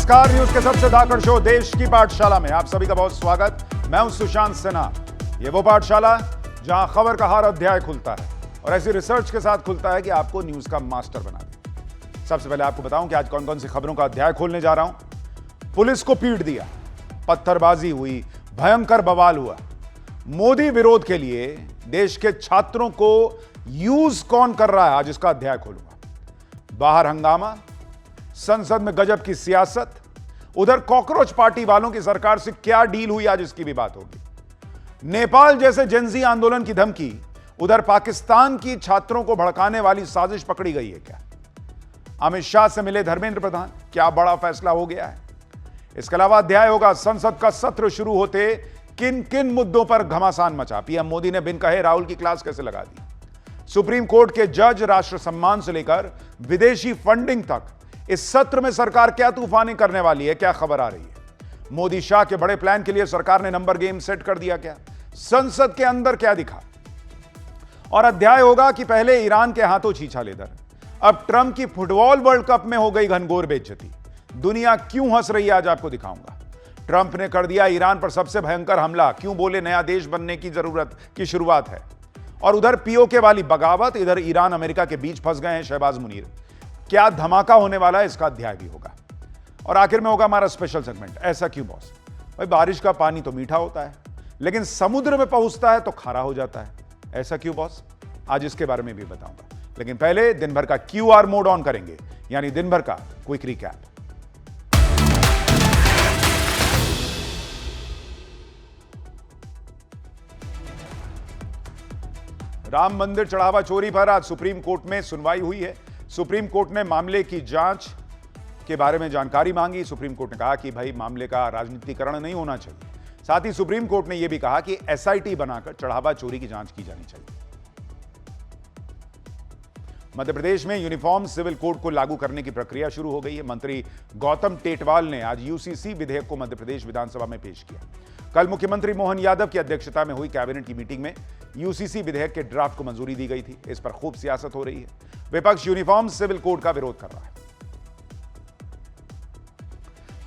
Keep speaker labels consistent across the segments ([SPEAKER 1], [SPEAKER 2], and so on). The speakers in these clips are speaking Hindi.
[SPEAKER 1] नमस्कार, न्यूज के सबसे धाकड़ शो देश की पाठशाला में आप सभी का बहुत स्वागत। मैं हूं सुशांत सिन्हा। ये वो पाठशाला जहां खबर का हर अध्याय खुलता है और ऐसी रिसर्च के साथ खुलता है कि आपको न्यूज का मास्टर बना दे। सबसे पहले आपको बताऊं कि आज कौन कौन सी खबरों का अध्याय खोलने जा रहा हूं। पुलिस को पीट दिया, पत्थरबाजी हुई, भयंकर बवाल हुआ। मोदी विरोध के लिए देश के छात्रों को यूज कौन कर रहा है, आज इसका अध्याय खोलूंगा। बाहर हंगामा, संसद में गजब की सियासत, उधर कॉकरोच पार्टी वालों की सरकार से क्या डील हुई, आज इसकी भी बात होगी। नेपाल जैसे जेनजी आंदोलन की धमकी, उधर पाकिस्तान की छात्रों को भड़काने वाली साजिश पकड़ी गई है क्या। अमित शाह से मिले धर्मेंद्र प्रधान, क्या बड़ा फैसला हो गया है। इसके अलावा अध्याय होगा संसद का सत्र शुरू होते किन किन मुद्दों पर घमासान मचा, पीएम मोदी ने बिन कहे राहुल की क्लास कैसे लगा दी। सुप्रीम कोर्ट के जज राष्ट्र सम्मान से लेकर विदेशी फंडिंग तक इस सत्र में सरकार क्या तूफानी करने वाली है, क्या खबर आ रही है। मोदी शाह के बड़े प्लान के लिए सरकार ने नंबर गेम सेट कर दिया क्या, संसद के अंदर क्या दिखा। और अध्याय होगा कि पहले ईरान के हाथों छीछा लेदर, अब ट्रंप की फुटबॉल वर्ल्ड कप में हो गई घनघोर बेइज्जती। दुनिया क्यों हंस रही है, आज आपको दिखाऊंगा। ट्रंप ने कर दिया ईरान पर सबसे भयंकर हमला, क्यों बोले नया देश बनने की जरूरत की शुरुआत है। और उधर पीओके वाली बगावत, इधर ईरान अमेरिका के बीच फंस गए हैं शहबाज मुनीर। क्या धमाका होने वाला है, इसका अध्याय भी होगा। और आखिर में होगा हमारा स्पेशल सेगमेंट, ऐसा क्यों बॉस। भाई बारिश का पानी तो मीठा होता है, लेकिन समुद्र में पहुंचता है तो खारा हो जाता है, ऐसा क्यों बॉस। आज इसके बारे में भी बताऊंगा, लेकिन पहले दिन भर का क्यूआर मोड ऑन करेंगे, यानी दिन भर का क्विक रिकैप। राम मंदिर चढ़ावा चोरी पर आज सुप्रीम कोर्ट में सुनवाई हुई है। सुप्रीम कोर्ट ने मामले की जांच के बारे में जानकारी मांगी। सुप्रीम कोर्ट ने कहा कि भाई मामले का राजनीतिकरण नहीं होना चाहिए। साथ ही सुप्रीम कोर्ट ने यह भी कहा कि एसआईटी बनाकर चढ़ावा चोरी की जांच की जानी चाहिए। मध्य प्रदेश में यूनिफॉर्म सिविल कोड को लागू करने की प्रक्रिया शुरू हो गई है। मंत्री गौतम टेटवाल ने आज यूसीसी विधेयक को मध्य प्रदेश विधानसभा में पेश किया। कल मुख्यमंत्री मोहन यादव की अध्यक्षता में हुई कैबिनेट की मीटिंग में यूसीसी विधेयक के ड्राफ्ट को मंजूरी दी गई थी। इस पर खूब सियासत हो रही है। विपक्ष यूनिफॉर्म सिविल कोड का विरोध कर रहा है।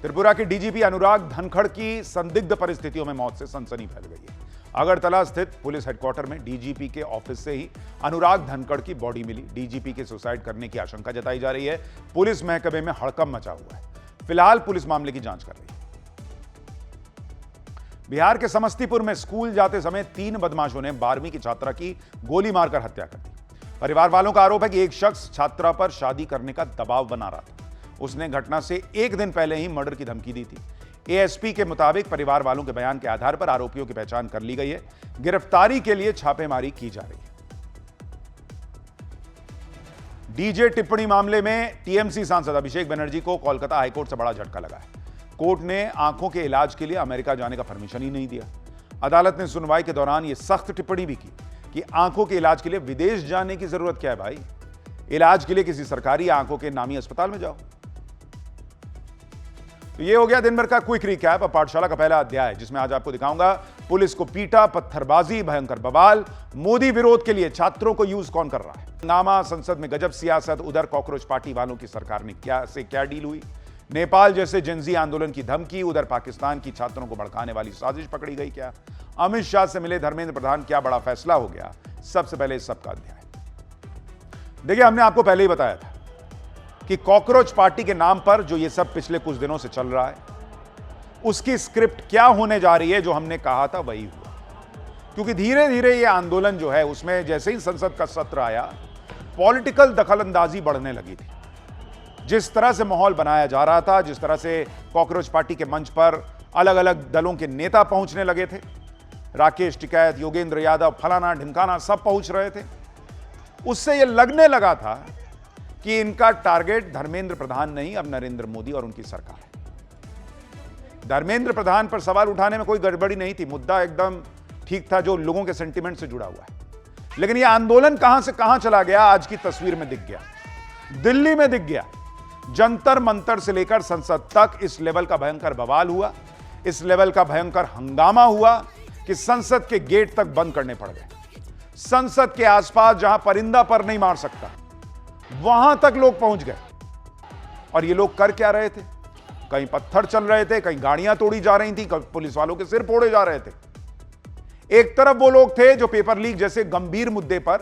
[SPEAKER 1] त्रिपुरा के डीजीपी अनुराग धनखड़ की संदिग्ध परिस्थितियों में मौत से सनसनी फैल गई है। अगरतला स्थित पुलिस हेडक्वार्टर में डीजीपी के ऑफिस से ही अनुराग धनखड़ की बॉडी मिली। डीजीपी के सुसाइड करने की आशंका जताई जा रही है। पुलिस महकमे में हड़कंप मचा हुआ है। फिलहाल पुलिस मामले की जांच कर रही है। बिहार के समस्तीपुर में स्कूल जाते समय 3 बदमाशों ने 12वीं की छात्रा की गोली मारकर हत्या कर दी। परिवार वालों का आरोप है कि एक शख्स छात्रा पर शादी करने का दबाव बना रहा था। उसने घटना से 1 दिन पहले ही मर्डर की धमकी दी थी। एएसपी के मुताबिक परिवार वालों के बयान के आधार पर आरोपियों की पहचान कर ली गई है। गिरफ्तारी के लिए छापेमारी की जा रही है। डीजे टिप्पणी मामले में टीएमसी सांसद अभिषेक बनर्जी को कोलकाता हाईकोर्ट से बड़ा झटका लगा है। कोर्ट ने आंखों के इलाज के लिए अमेरिका जाने का परमिशन ही नहीं दिया। अदालत ने सुनवाई के दौरान यह सख्त टिप्पणी भी की कि आंखों के इलाज के लिए विदेश जाने की जरूरत क्या है भाई। इलाज के लिए किसी सरकारी आंखों के नामी अस्पताल में जाओ। तो ये हो गया दिन भर का क्विक रिकैप। अब पाठशाला का पहला अध्याय, जिसमें आज आपको दिखाऊंगा पुलिस को पीटा, पत्थरबाजी, भयंकर बवाल, मोदी विरोध के लिए छात्रों को यूज कौन कर रहा है। हंगामा, संसद में गजब सियासत, उधर कॉकरोच पार्टी वालों की सरकार ने क्या डील हुई। नेपाल जैसे जेनजी आंदोलन की धमकी, उधर पाकिस्तान की छात्रों को भड़काने वाली साजिश पकड़ी गई क्या। अमित शाह से मिले धर्मेंद्र प्रधान, क्या बड़ा फैसला हो गया। सबसे पहले इस सबका अध्याय देखिए। हमने आपको पहले ही बताया था कि कॉकरोच पार्टी के नाम पर जो ये सब पिछले कुछ दिनों से चल रहा है, उसकी स्क्रिप्ट क्या होने जा रही है। जो हमने कहा था वही हुआ, क्योंकि धीरे धीरे ये आंदोलन जो है उसमें जैसे ही संसद का सत्र आया, पॉलिटिकल दखलंदाजी बढ़ने लगी थी। जिस तरह से माहौल बनाया जा रहा था, जिस तरह से कॉकरोच पार्टी के मंच पर अलग अलग दलों के नेता पहुंचने लगे थे, राकेश टिकैत, योगेंद्र यादव, फलाना ढिमकाना सब पहुंच रहे थे, उससे यह लगने लगा था कि इनका टारगेट धर्मेंद्र प्रधान नहीं, अब नरेंद्र मोदी और उनकी सरकार है। धर्मेंद्र प्रधान पर सवाल उठाने में कोई गड़बड़ी नहीं थी, मुद्दा एकदम ठीक था जो लोगों के सेंटिमेंट से जुड़ा हुआ है। लेकिन यह आंदोलन कहां से कहां चला गया, आज की तस्वीर में दिख गया। दिल्ली में दिख गया। जंतर मंतर से लेकर संसद तक इस लेवल का भयंकर बवाल हुआ, इस लेवल का भयंकर हंगामा हुआ कि संसद के गेट तक बंद करने पड़ गए। संसद के आसपास जहां परिंदा पर नहीं मार सकता, वहां तक लोग पहुंच गए। और ये लोग कर क्या रहे थे? कहीं पत्थर चल रहे थे, कहीं गाड़ियां तोड़ी जा रही थी, पुलिस वालों के सिर फोड़े जा रहे थे। एक तरफ वो लोग थे जो पेपर लीक जैसे गंभीर मुद्दे पर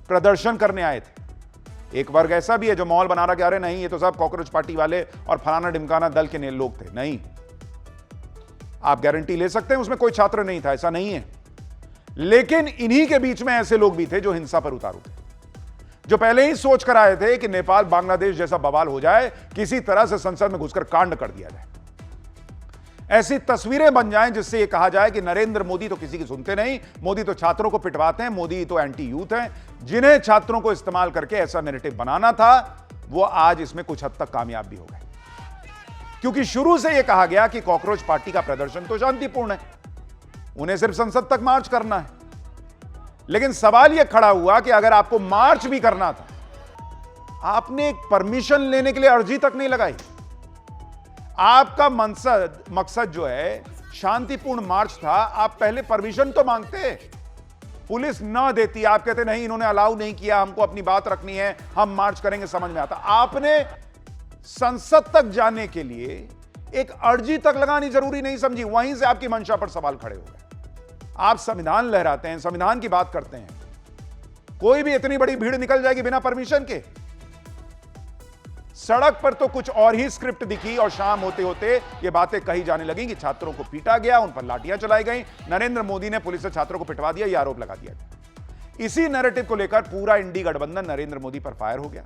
[SPEAKER 1] प्रदर्शन करने आए थे। एक वर्ग ऐसा भी है जो माहौल बना रहा कि अरे नहीं, ये तो सब कॉकरोच पार्टी वाले और फलाना ढिमकाना दल के लोग थे। नहीं, आप गारंटी ले सकते हैं उसमें कोई छात्र नहीं था, ऐसा नहीं है। लेकिन इन्हीं के बीच में ऐसे लोग भी थे जो हिंसा पर उतारू थे, जो पहले ही सोच कर आए थे कि नेपाल बांग्लादेश जैसा बवाल हो जाए, किसी तरह से संसद में घुसकर कांड कर दिया जाए, ऐसी तस्वीरें बन जाएं जिससे यह कहा जाए कि नरेंद्र मोदी तो किसी की सुनते नहीं, मोदी तो छात्रों को पिटवाते हैं, मोदी तो एंटी यूथ हैं। जिन्हें छात्रों को इस्तेमाल करके ऐसा नैरेटिव बनाना था, वो आज इसमें कुछ हद तक कामयाब भी हो गए, क्योंकि शुरू से यह कहा गया कि कॉकरोच पार्टी का प्रदर्शन तो शांतिपूर्ण है, उन्हें सिर्फ संसद तक मार्च करना है। लेकिन सवाल यह खड़ा हुआ कि अगर आपको मार्च भी करना था, आपने एक परमिशन लेने के लिए अर्जी तक नहीं लगाई। आपका मकसद जो है शांतिपूर्ण मार्च था, आप पहले परमिशन तो मांगते। पुलिस ना देती, आप कहते नहीं इन्होंने अलाउ नहीं किया, हमको अपनी बात रखनी है, हम मार्च करेंगे, समझ में आता। आपने संसद तक जाने के लिए एक अर्जी तक लगानी जरूरी नहीं समझी, वहीं से आपकी मंशा पर सवाल खड़े हो गए। आप संविधान लहराते हैं, संविधान की बात करते हैं, कोई भी इतनी बड़ी भीड़ निकल जाएगी बिना परमिशन के। सड़क पर तो कुछ और ही स्क्रिप्ट दिखी और शाम होते होते ये बातें कही जाने लगी कि छात्रों को पीटा गया, उन पर लाठियां चलाई गई, नरेंद्र मोदी ने पुलिस से छात्रों को पिटवा दिया, यह आरोप लगा दिया गया। इसी नैरेटिव को लेकर पूरा इंडी गठबंधन नरेंद्र मोदी पर फायर हो गया।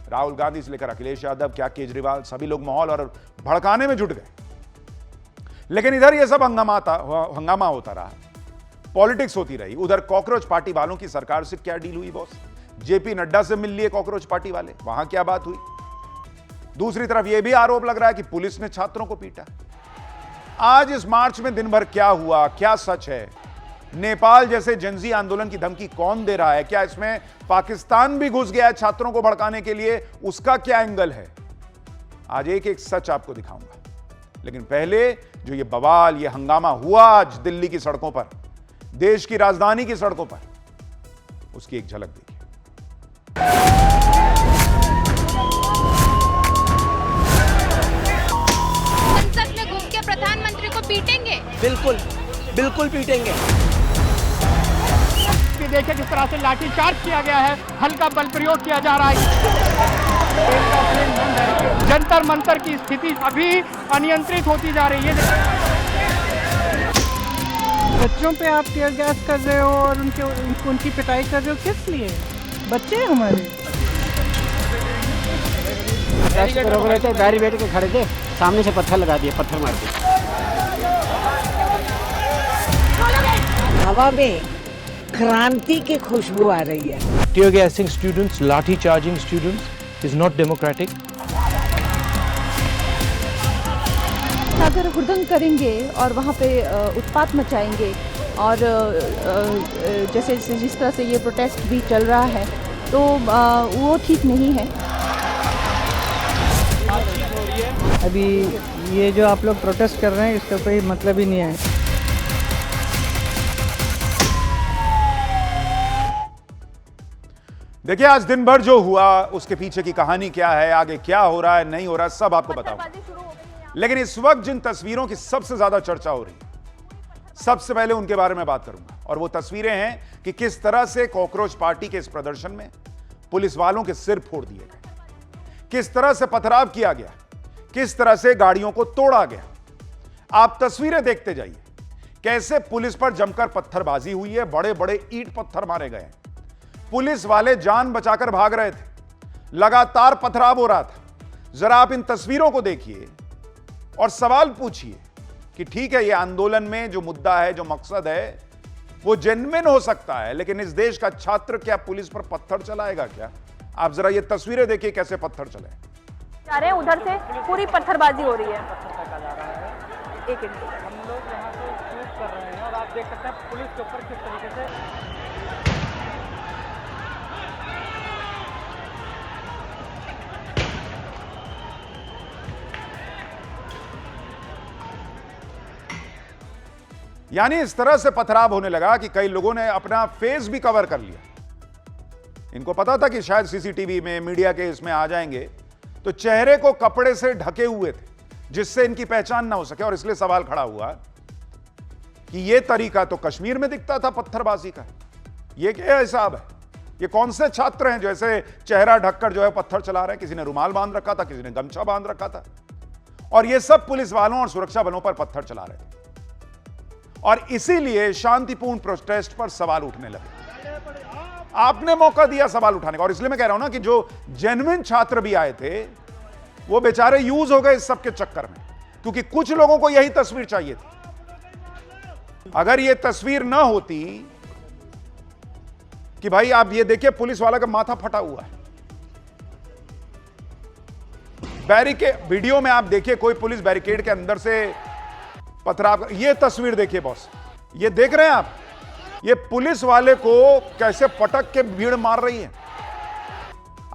[SPEAKER 1] राहुल गांधी से लेकर अखिलेश यादव, क्या केजरीवाल, सभी लोग माहौल और भड़काने में जुट गए। लेकिन इधर यह सब हंगामा होता रहा, पॉलिटिक्स होती रही। उधर कॉकरोच पार्टी वालों की सरकार से क्या डील हुई बॉस? जेपी नड्डा से मिल लिए कॉकरोच पार्टी वाले, वहां क्या बात हुई? दूसरी तरफ यह भी आरोप लग रहा है कि पुलिस ने छात्रों को पीटा। आज इस मार्च में दिन भर क्या हुआ, क्या सच है? नेपाल जैसे जनजी आंदोलन की धमकी कौन दे रहा है? क्या इसमें पाकिस्तान भी घुस गया है छात्रों को भड़काने के लिए? उसका क्या एंगल है? आज एक एक सच आपको दिखाऊंगा। लेकिन पहले जो ये बवाल, ये हंगामा हुआ आज दिल्ली की सड़कों पर, देश की राजधानी की सड़कों पर, उसकी एक झलक देखिए।
[SPEAKER 2] संसद में घुस के प्रधानमंत्री को पीटेंगे?
[SPEAKER 3] बिल्कुल बिल्कुल पीटेंगे।
[SPEAKER 4] देखिए किस तरह से लाठीचार्ज किया गया है, हल्का बल प्रयोग किया जा रहा है। जंतर मंतर की स्थिति अभी अनियंत्रित होती जा रही है।
[SPEAKER 5] बच्चों पे आप टीयर गैस कर रहे हो और उनकी पिटाई कर रहे हो, किस लिए? बच्चे हैं हमारे।
[SPEAKER 3] बैरिकेड के खड़े थे, सामने से पत्थर लगा दिए, पत्थर मार दिए।
[SPEAKER 6] हवा में क्रांति की खुशबू आ रही है।
[SPEAKER 7] Tear gassing students, lathi charging students is not democratic.
[SPEAKER 8] अगर हुड़दंग करेंगे और वहाँ पे उत्पात मचाएंगे और जैसे जिस तरह से ये प्रोटेस्ट भी चल रहा है तो वो ठीक नहीं है।
[SPEAKER 5] अभी ये जो आप लोग प्रोटेस्ट कर रहे हैं इसका कोई मतलब ही नहीं है।
[SPEAKER 1] देखिए आज दिन भर जो हुआ उसके पीछे की कहानी क्या है, आगे क्या हो रहा है, नहीं हो रहा है, सब आपको बताऊंगा। लेकिन इस वक्त जिन तस्वीरों की सबसे ज्यादा चर्चा हो रही है, सबसे पहले उनके बारे में बात करूंगा। और वो तस्वीरें हैं कि किस तरह से कॉकरोच पार्टी के इस प्रदर्शन में पुलिस वालों के सिर फोड़ दिए गए, किस तरह से पथराव किया गया, किस तरह से गाड़ियों को तोड़ा गया। आप तस्वीरें देखते जाइए, कैसे पुलिस पर जमकर पत्थरबाजी हुई है, बड़े बड़े ईंट पत्थर मारे गए। पुलिस वाले जान बचाकर भाग रहे थे, लगातार पथराव हो रहा था। जरा आप इन तस्वीरों को देखिए और सवाल पूछिए कि ठीक है, ये आंदोलन में जो मुद्दा है, जो मकसद है, वो जेन्युइन हो सकता है, लेकिन इस देश का छात्र क्या पुलिस पर पत्थर चलाएगा क्या? आप जरा ये तस्वीरें देखिए कैसे पत्थर चले
[SPEAKER 9] जा रहे हैं, उधर से पूरी पत्थरबाजी हो रही है। एक मिनट,
[SPEAKER 4] हम लोग यहाँ से शूट कर रहे हैं और आप देख सकते हैं पुलिस के ऊपर किस तरीके से
[SPEAKER 1] यानी इस तरह से पथराव होने लगा कि कई लोगों ने अपना फेस भी कवर कर लिया। इनको पता था कि शायद सीसीटीवी में, मीडिया के इसमें आ जाएंगे, तो चेहरे को कपड़े से ढके हुए थे जिससे इनकी पहचान ना हो सके। और इसलिए सवाल खड़ा हुआ कि यह तरीका तो कश्मीर में दिखता था पत्थरबाजी का, यह क्या हिसाब है? ये कौन से छात्र हैं जो ऐसे चेहरा ढककर जो है पत्थर चला रहे हैं? किसी ने रुमाल बांध रखा था, किसी ने गमछा बांध रखा था, और ये सब पुलिस वालों और सुरक्षा बलों पर पत्थर चला रहे थे। और इसीलिए शांतिपूर्ण प्रोटेस्ट पर सवाल उठने लगे। आपने मौका दिया सवाल उठाने का, और इसलिए मैं कह रहा हूं ना कि जो जेन्युइन छात्र भी आए थे वो बेचारे यूज हो गए इस सब के चक्कर में, क्योंकि कुछ लोगों को यही तस्वीर चाहिए थी। अगर ये तस्वीर ना होती कि भाई आप ये देखिए पुलिस वाला का माथा फटा हुआ है, बैरिकेड, वीडियो में आप देखिए कोई पुलिस बैरिकेड के अंदर से पथराव, ये तस्वीर देखिए बॉस, ये देख रहे हैं आप, ये पुलिस वाले को कैसे पटक के भीड़ मार रही है।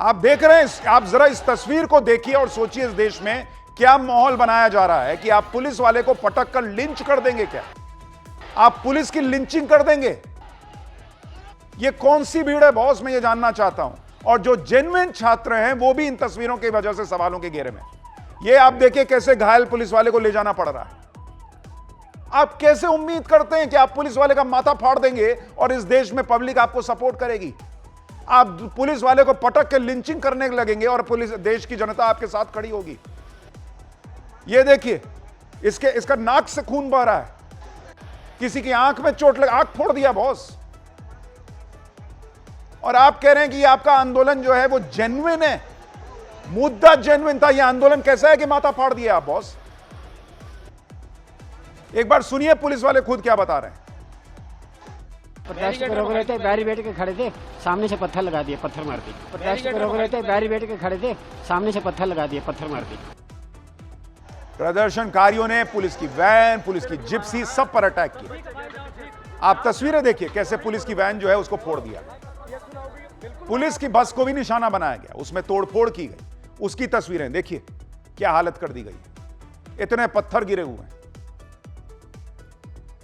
[SPEAKER 1] आप देख रहे हैं, आप जरा इस तस्वीर को देखिए और सोचिए इस देश में क्या माहौल बनाया जा रहा है कि आप पुलिस वाले को पटक कर लिंच कर देंगे क्या? आप पुलिस की लिंचिंग कर देंगे? ये कौन सी भीड़ है बॉस, मैं ये जानना चाहता हूं। और जो जेन्युइन छात्र हैं वो भी इन तस्वीरों की वजह से सवालों के घेरे में। ये आप देखिए कैसे घायल पुलिस वाले को ले जाना पड़ रहा है। आप कैसे उम्मीद करते हैं कि आप पुलिस वाले का माथा फाड़ देंगे और इस देश में पब्लिक आपको सपोर्ट करेगी? आप पुलिस वाले को पटक के लिंचिंग करने लगेंगे और पुलिस, देश की जनता आपके साथ खड़ी होगी। ये देखिए, इसका नाक से खून बह रहा है, किसी की आंख में चोट लग, आंख फोड़ दिया बॉस। और आप कह रहे हैं कि ये आपका आंदोलन जो है वो जेन्युइन है, मुद्दा जेन्युइन था। ये आंदोलन कैसा है कि माथा फाड़ दिया आप बॉस? एक बार सुनिए पुलिस वाले खुद क्या बता रहे हैं।
[SPEAKER 3] प्रोटेस्ट पे रोक रहे थे, बैरिकेड के खड़े थे, सामने से पत्थर लगा दिए, पत्थर मार दिए। प्रोटेस्ट पे रोक रहे थे, बैरिकेड के खड़े थे, सामने से पत्थर लगा दिए, पत्थर मार दिए।
[SPEAKER 1] प्रदर्शनकारियों ने पुलिस की वैन, पुलिस की जिप्सी, सब पर अटैक किया। आप तस्वीरें देखिए कैसे पुलिस की वैन जो है उसको फोड़ दिया, पुलिस की बस को भी निशाना बनाया गया, उसमें तोड़फोड़ की गई। उसकी तस्वीरें देखिए क्या हालत कर दी गई, इतने पत्थर गिरे हुए हैं।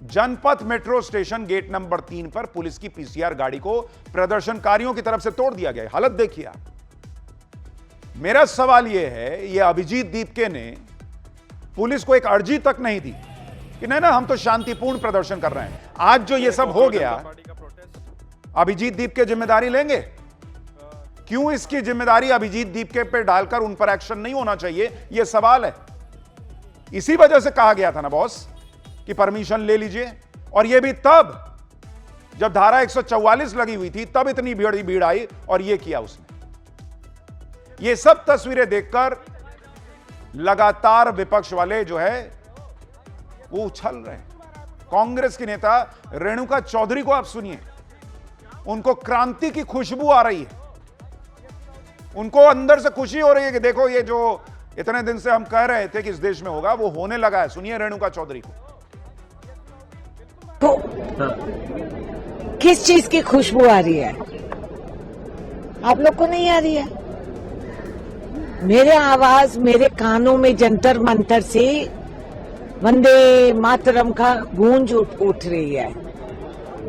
[SPEAKER 1] जनपथ मेट्रो स्टेशन गेट नंबर 3 पर पुलिस की पीसीआर गाड़ी को प्रदर्शनकारियों की तरफ से तोड़ दिया गया। हालत देखिए आप। मेरा सवाल यह है, यह अभिजीत दीपके ने पुलिस को एक अर्जी तक नहीं दी कि नहीं ना हम तो शांतिपूर्ण प्रदर्शन कर रहे हैं। आज जो यह सब हो गया, अभिजीत दीपके जिम्मेदारी लेंगे? क्यों इसकी जिम्मेदारी अभिजीत दीपके पे डालकर उन पर एक्शन नहीं होना चाहिए, यह सवाल है। इसी वजह से कहा गया था ना बॉस कि परमिशन ले लीजिए, और यह भी तब जब धारा 144 लगी हुई थी, तब इतनी भीड़ आई और यह किया उसने। ये सब तस्वीरें देखकर लगातार विपक्ष वाले जो है वो उछल रहे हैं। कांग्रेस की नेता रेणुका चौधरी को आप सुनिए, उनको क्रांति की खुशबू आ रही है, उनको अंदर से खुशी हो रही है कि देखो ये जो इतने दिन से हम कह रहे थे कि इस देश में होगा वो होने लगा है। सुनिए रेणुका चौधरी को।
[SPEAKER 6] तो किस चीज की खुशबू आ रही है? आप लोग को नहीं आ रही है? मेरे आवाज मेरे कानों में जंतर मंतर से वंदे मातरम का गूंज उठ रही है।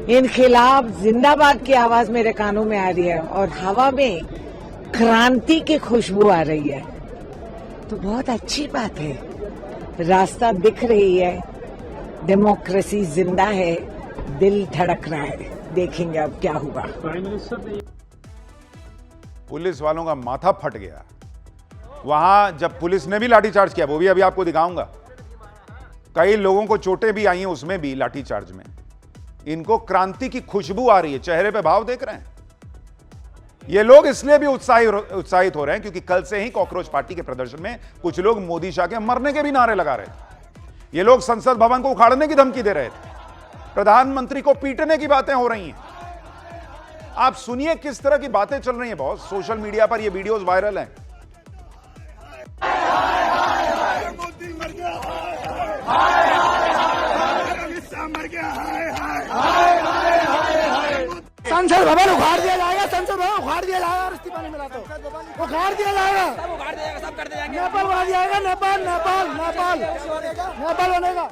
[SPEAKER 6] इनखिलाफ जिंदाबाद की आवाज मेरे कानों में आ रही है और हवा में क्रांति की खुशबू आ रही है। तो बहुत अच्छी बात है, रास्ता दिख रही है, डेमोक्रेसी जिंदा है, दिल धड़क रहा है। देखेंगे अब क्या होगा।
[SPEAKER 1] पुलिस वालों का माथा फट गया वहां जब पुलिस ने भी लाठीचार्ज किया, वो भी अभी आपको दिखाऊंगा। कई लोगों को चोटें भी आई हैं उसमें भी, लाठीचार्ज में। इनको क्रांति की खुशबू आ रही है, चेहरे पे भाव देख रहे हैं। ये लोग इसलिए भी उत्साहित हो रहे हैं क्योंकि कल से ही कॉकरोच पार्टी के प्रदर्शन में कुछ लोग मोदी शाह के मरने के भी नारे लगा रहे थे। ये लोग संसद भवन को उखाड़ने की धमकी दे रहे थे, प्रधानमंत्री को पीटने की बातें हो रही हैं। आप सुनिए किस तरह की बातें चल रही हैं बॉस। सोशल मीडिया पर ये वीडियोस वायरल हैं।
[SPEAKER 3] संसद भवन उखाड़ दिया जाएगा, संसद भवन उखाड़ दिया जाएगा और इस्तीफा नहीं मिला तो उखाड़ दिया जाएगा, सब उखाड़ दिया जाएगा, सब कर दिया जाएगा। नेपाल उखाड़ जाएगा, नेपाल नेपाल नेपाल नेपाल बनेगा।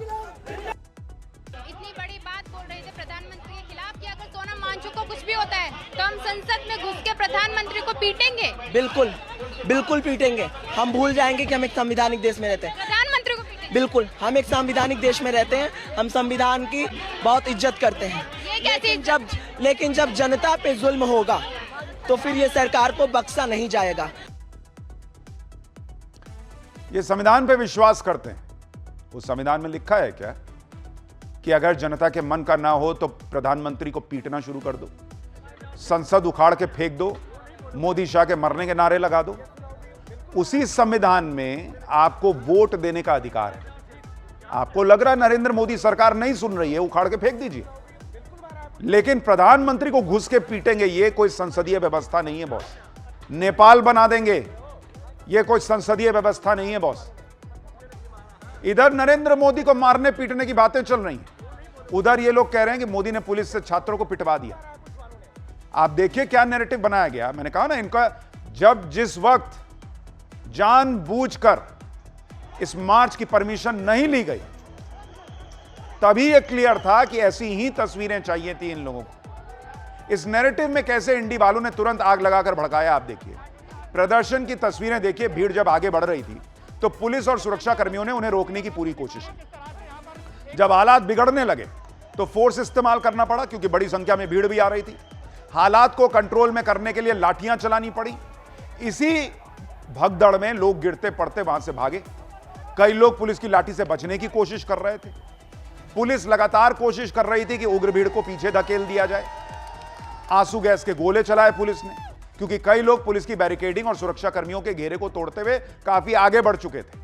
[SPEAKER 2] इतनी बड़ी बात बोल रहे थे प्रधानमंत्री के खिलाफ कि अगर सोनम वांगचुक को कुछ भी होता है तो हम संसद में घुस के प्रधानमंत्री को पीटेंगे।
[SPEAKER 3] बिल्कुल बिल्कुल पीटेंगे। हम भूल जाएंगे कि हम एक संवैधानिक देश में रहते हैं।
[SPEAKER 2] प्रधानमंत्री
[SPEAKER 3] बिल्कुल, हम एक संवैधानिक देश में रहते हैं, हम संविधान की बहुत इज्जत करते हैं। लेकिन जब जनता पे जुल्म होगा तो फिर ये सरकार को बख्शा नहीं जाएगा।
[SPEAKER 1] ये संविधान पे विश्वास करते हैं। उस संविधान में लिखा है क्या कि अगर जनता के मन का ना हो तो प्रधानमंत्री को पीटना शुरू कर दो, संसद उखाड़ के फेंक दो, मोदी शाह के मरने के नारे लगा दो? उसी संविधान में आपको वोट देने का अधिकार है। आपको लग रहा है नरेंद्र मोदी सरकार नहीं सुन रही है, उखाड़ के फेंक दीजिए, लेकिन प्रधानमंत्री को घुस के पीटेंगे, ये कोई संसदीय व्यवस्था नहीं है बॉस। नेपाल बना देंगे, ये कोई संसदीय व्यवस्था नहीं है बॉस। इधर नरेंद्र मोदी को मारने पीटने की बातें चल रही हैं, उधर ये लोग कह रहे हैं कि मोदी ने पुलिस से छात्रों को पिटवा दिया। आप देखिए क्या नैरेटिव बनाया गया। मैंने कहा ना, इनका जब जिस वक्त जानबूझकर इस मार्च की परमिशन नहीं ली गई, तभी यह क्लियर था कि ऐसी ही तस्वीरें चाहिए थी इन लोगों को। इस नैरेटिव में कैसे इंडी वालों ने तुरंत आग लगाकर भड़काया, आप देखिए। प्रदर्शन की तस्वीरें देखिए। भीड़ जब आगे बढ़ रही थी तो पुलिस और सुरक्षा कर्मियों ने उन्हें रोकने की पूरी कोशिश की। जब हालात बिगड़ने लगे तो फोर्स इस्तेमाल करना पड़ा, क्योंकि बड़ी संख्या में भीड़ भी आ रही थी। हालात को कंट्रोल में करने के लिए लाठियां चलानी पड़ी। इसी भगदड़ में लोग गिरते पड़ते वहां से भागे। कई लोग पुलिस की लाठी से बचने की कोशिश कर रहे थे। पुलिस लगातार कोशिश कर रही थी कि उग्र भीड़ को पीछे धकेल दिया जाए। आंसू गैस के गोले चलाए पुलिस ने, क्योंकि कई लोग पुलिस की बैरिकेडिंग और सुरक्षा कर्मियों के घेरे को तोड़ते हुए काफी आगे बढ़ चुके थे।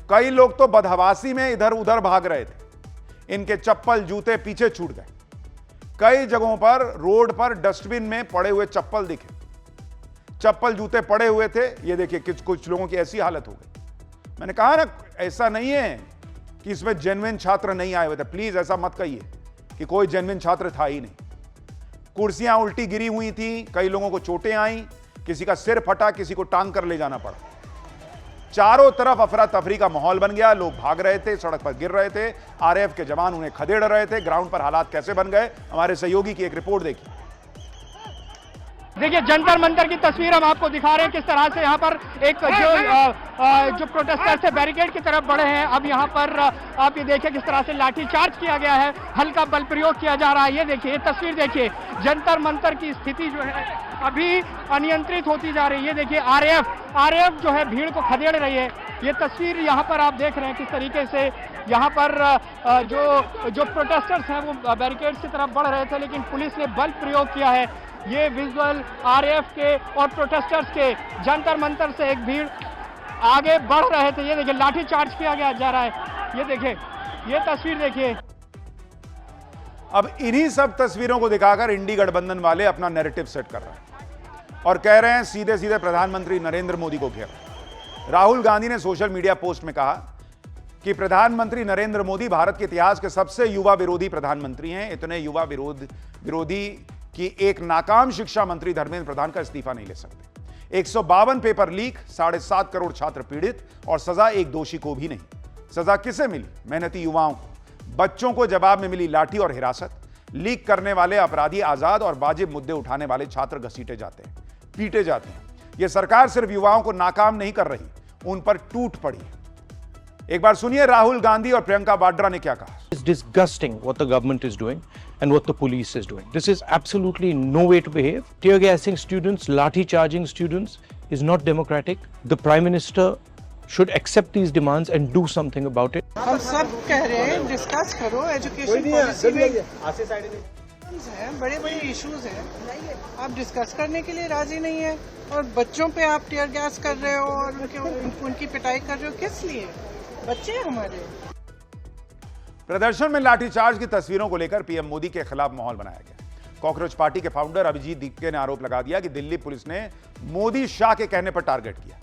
[SPEAKER 1] कई लोग तो बदहवासी में इधर उधर भाग रहे थे। इनके चप्पल जूते पीछे छूट गए। कई जगहों पर रोड पर डस्टबिन में पड़े हुए चप्पल दिखे। चप्पल जूते पड़े हुए थे। ये देखिए कुछ लोगों की ऐसी हालत हो गई। मैंने कहा ना, ऐसा नहीं है कि इसमें जेन्युइन छात्र नहीं आए हुए थे। प्लीज ऐसा मत कहिए कि कोई जेन्युइन छात्र था ही नहीं। कुर्सियां उल्टी गिरी हुई थी, कई लोगों को चोटें आई, किसी का सिर फटा, किसी को टांग कर ले जाना पड़ा। चारों तरफ अफरा तफरी का माहौल बन गया। लोग भाग रहे थे, सड़क पर गिर रहे थे, आरएएफ के जवान उन्हें खदेड़ रहे थे। ग्राउंड पर हालात कैसे बन गए, हमारे सहयोगी की एक रिपोर्ट देखिए।
[SPEAKER 4] देखिए जंतर मंतर की तस्वीर हम आपको दिखा रहे हैं, किस तरह से यहाँ पर एक जो प्रोटेस्टर्स थे बैरिकेड की तरफ बढ़े हैं। अब यहाँ पर आप ये देखिए किस तरह से लाठी चार्ज किया गया है, हल्का बल प्रयोग किया जा रहा है। ये देखिए, ये तस्वीर देखिए, जंतर मंतर की स्थिति जो है अभी अनियंत्रित होती जा रही है। ये देखिए आरएएफ जो है भीड़ को खदेड़ रही है। ये तस्वीर यहाँ पर आप देख रहे हैं किस तरीके से यहाँ पर जो प्रोटेस्टर्स हैं वो बैरिकेड की तरफ बढ़ रहे थे, लेकिन पुलिस ने बल प्रयोग किया है। ये विजुअल आरएएफ के और प्रोटेस्टर्स के जंतर मंतर से एक भीड़ आगे बढ़ रहे थे। ये देखिए लाठी चार्ज किया गया जा रहा है। ये देखिए, ये तस्वीर देखिए।
[SPEAKER 1] अब इन्हीं सब तस्वीरों को दिखाकर इंडी गठबंधन वाले अपना नैरेटिव सेट कर रहे हैं और कह रहे हैं सीधे सीधे प्रधानमंत्री नरेंद्र मोदी को घेर। राहुल गांधी ने सोशल मीडिया पोस्ट में कहा कि प्रधानमंत्री नरेंद्र मोदी भारत के इतिहास के सबसे युवा विरोधी प्रधानमंत्री हैं। इतने युवा विरोधी कि एक नाकाम शिक्षा मंत्री धर्मेंद्र प्रधान का इस्तीफा नहीं ले सकते। 152 पेपर लीक, 7.5 करोड़ छात्र पीड़ित और सजा एक दोषी को भी नहीं। सजा किसे मिली? मेहनती युवाओं को। बच्चों को जवाब में मिली लाठी और हिरासत। लीक करने वाले अपराधी आजाद और वाजिब मुद्दे उठाने वाले छात्र घसीटे जाते हैं, पीटे जाते हैं। यह सरकार सिर्फ युवाओं को नाकाम नहीं कर रही, उन पर टूट पड़ी है। एक बार सुनिए राहुल गांधी और प्रियंका वाड्रा ने क्या कहा।
[SPEAKER 7] It's disgusting what the government is doing and what the police is doing. This is absolutely no way to behave. Tear gassing students, lathi charging students is not democratic. The Prime Minister should accept these demands and do something about it.
[SPEAKER 5] हम सब कह रहे हैं डिस्कस करो, एजुकेशन पॉलिसी में हैं, बड़े बड़े इश्यूज हैं, आप डिस्कस करने के लिए राजी नहीं है और बच्चों पे आप टीयर गैस कर रहे हो और उनकी पिटाई कर रहे हो। किस लिए? बच्चे हमारे।
[SPEAKER 1] प्रदर्शन में लाठीचार्ज की तस्वीरों को लेकर पीएम मोदी के खिलाफ माहौल बनाया गया। कॉकरोच पार्टी के फाउंडर अभिजीत दीपके ने आरोप लगा दिया कि दिल्ली पुलिस ने मोदी शाह के कहने पर टारगेट किया।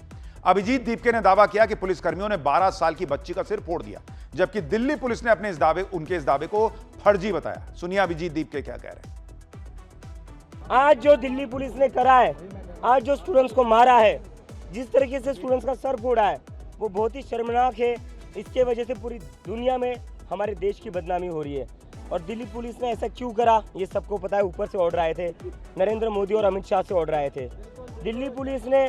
[SPEAKER 1] अभिजीत दीपके ने दावा किया कि पुलिसकर्मियों ने 12 साल की बच्ची का सिर फोड़ दिया, जबकि दिल्ली पुलिस ने उनके इस दावे को फर्जी बताया। सुनिए अभिजीत दीपके क्या कह रहे हैं।
[SPEAKER 10] आज जो दिल्ली पुलिस ने करा है, आज जो स्टूडेंट्स को मारा है, जिस तरीके से स्टूडेंट्स का सर फोड़ा है, वो बहुत ही शर्मनाक है। इसके वजह से पूरी दुनिया में हमारे देश की बदनामी हो रही है और दिल्ली पुलिस ने ऐसा क्यों करा ये सबको पता है। ऊपर से ऑर्डर आए थे, नरेंद्र मोदी और अमित शाह से ऑर्डर आए थे। दिल्ली पुलिस ने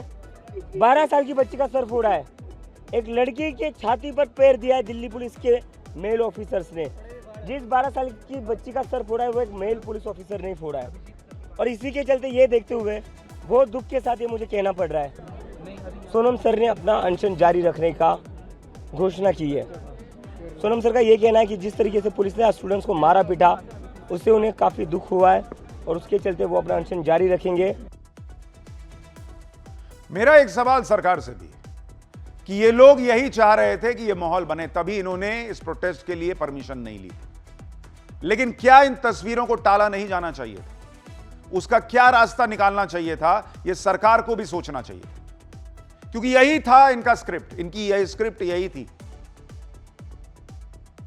[SPEAKER 10] 12 साल की बच्ची का सर फोड़ा है, एक लड़की के छाती पर पैर दिया है दिल्ली पुलिस के मेल ऑफिसर्स ने। जिस 12 साल की बच्ची का सर फोड़ा है वो एक मेल पुलिस ऑफिसर ने फोड़ा है। और इसी के चलते ये देखते हुए बहुत दुख के साथ ये मुझे कहना पड़ रहा है, सोनम सर ने अपना अनशन जारी रखने का घोषणा की है। सोनम सर का ये कहना है कि जिस तरीके से पुलिस ने स्टूडेंट्स को मारा पीटा उससे उन्हें काफ़ी दुख हुआ है और उसके चलते वो अपना अनशन जारी रखेंगे।
[SPEAKER 1] मेरा एक सवाल सरकार से भी कि ये लोग यही चाह रहे थे कि ये माहौल बने, तभी इन्होंने इस प्रोटेस्ट के लिए परमिशन नहीं ली। लेकिन क्या इन तस्वीरों को टाला नहीं जाना चाहिए था? उसका क्या रास्ता निकालना चाहिए था? यह सरकार को भी सोचना चाहिए, क्योंकि यही था इनका स्क्रिप्ट, इनकी यही स्क्रिप्ट यही थी।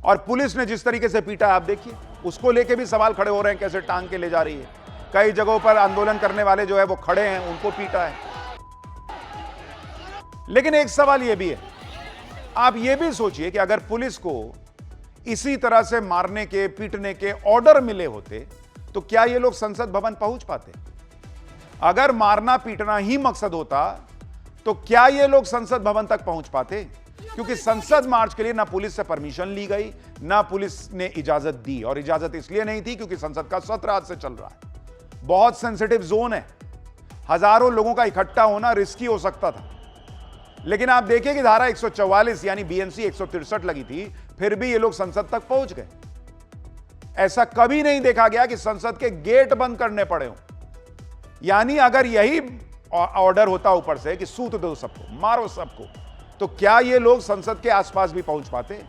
[SPEAKER 1] और पुलिस ने जिस तरीके से पीटा आप देखिए, उसको लेके भी सवाल खड़े हो रहे हैं, कैसे टांग के ले जा रही है। कई जगहों पर आंदोलन करने वाले जो है वो खड़े हैं, उनको पीटा है। लेकिन एक सवाल यह भी है, आप यह भी सोचिए कि अगर पुलिस को इसी तरह से मारने के पीटने के ऑर्डर मिले होते तो क्या ये लोग संसद भवन पहुंच पाते? अगर मारना पीटना ही मकसद होता तो क्या ये लोग संसद भवन तक पहुंच पाते? क्योंकि संसद मार्च के लिए ना पुलिस से परमिशन ली गई, ना पुलिस ने इजाजत दी। और इजाजत इसलिए नहीं थी क्योंकि संसद का सत्र आज से चल रहा है, बहुत सेंसिटिव जोन है, हजारों लोगों का इकट्ठा होना रिस्की हो सकता था। लेकिन आप देखिए कि धारा 144 यानी बीएनसी 163 लगी थी, फिर भी ये लोग संसद तक पहुंच गए। ऐसा कभी नहीं देखा गया कि संसद के गेट बंद करने पड़े हो। यानी अगर यही ऑर्डर होता ऊपर से कि सूत दो सबको, मारो सबको, तो क्या ये लोग संसद के आसपास भी पहुंच पाते?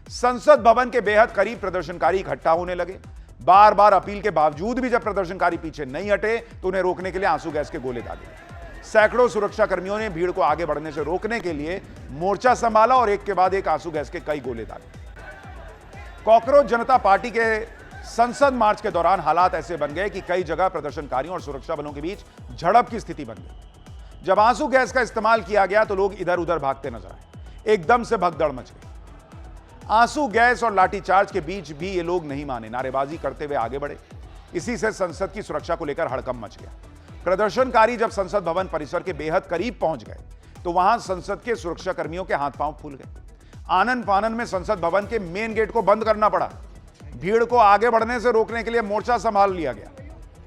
[SPEAKER 1] संसद भवन के बेहद करीब प्रदर्शनकारी इकट्ठा होने लगे। बार बार अपील के बावजूद भी जब प्रदर्शनकारी पीछे नहीं हटे तो उन्हें रोकने के लिए आंसू गैस के गोले दागे। सैकड़ों सुरक्षा कर्मियों ने भीड़ को आगे बढ़ने से रोकने के लिए मोर्चा संभाला और एक के बाद एक आंसू गैस के कई गोले दागे। कॉकरोच जनता पार्टी के संसद मार्च के दौरान हालात ऐसे बन गए कि कई जगह प्रदर्शनकारियों और सुरक्षा बलों के बीच झड़प की स्थिति बन गई। जब आंसू गैस का इस्तेमाल किया गया तो लोग इधर उधर भागते नजर आए। एकदम से भगदड़ मच गई। आंसू गैस और लाठीचार्ज के बीच भी ये लोग नहीं माने, नारेबाजी करते हुए आगे बढ़े। इसी से संसद की सुरक्षा को लेकर हड़कंप मच गया। प्रदर्शनकारी जब संसद भवन परिसर के बेहद करीब पहुंच गए तो वहां संसद के सुरक्षा कर्मियों के हाथ पांव फूल गए। आनन फानन में संसद भवन के मेन गेट को बंद करना पड़ा। भीड़ को आगे बढ़ने से रोकने के लिए मोर्चा संभाल लिया गया।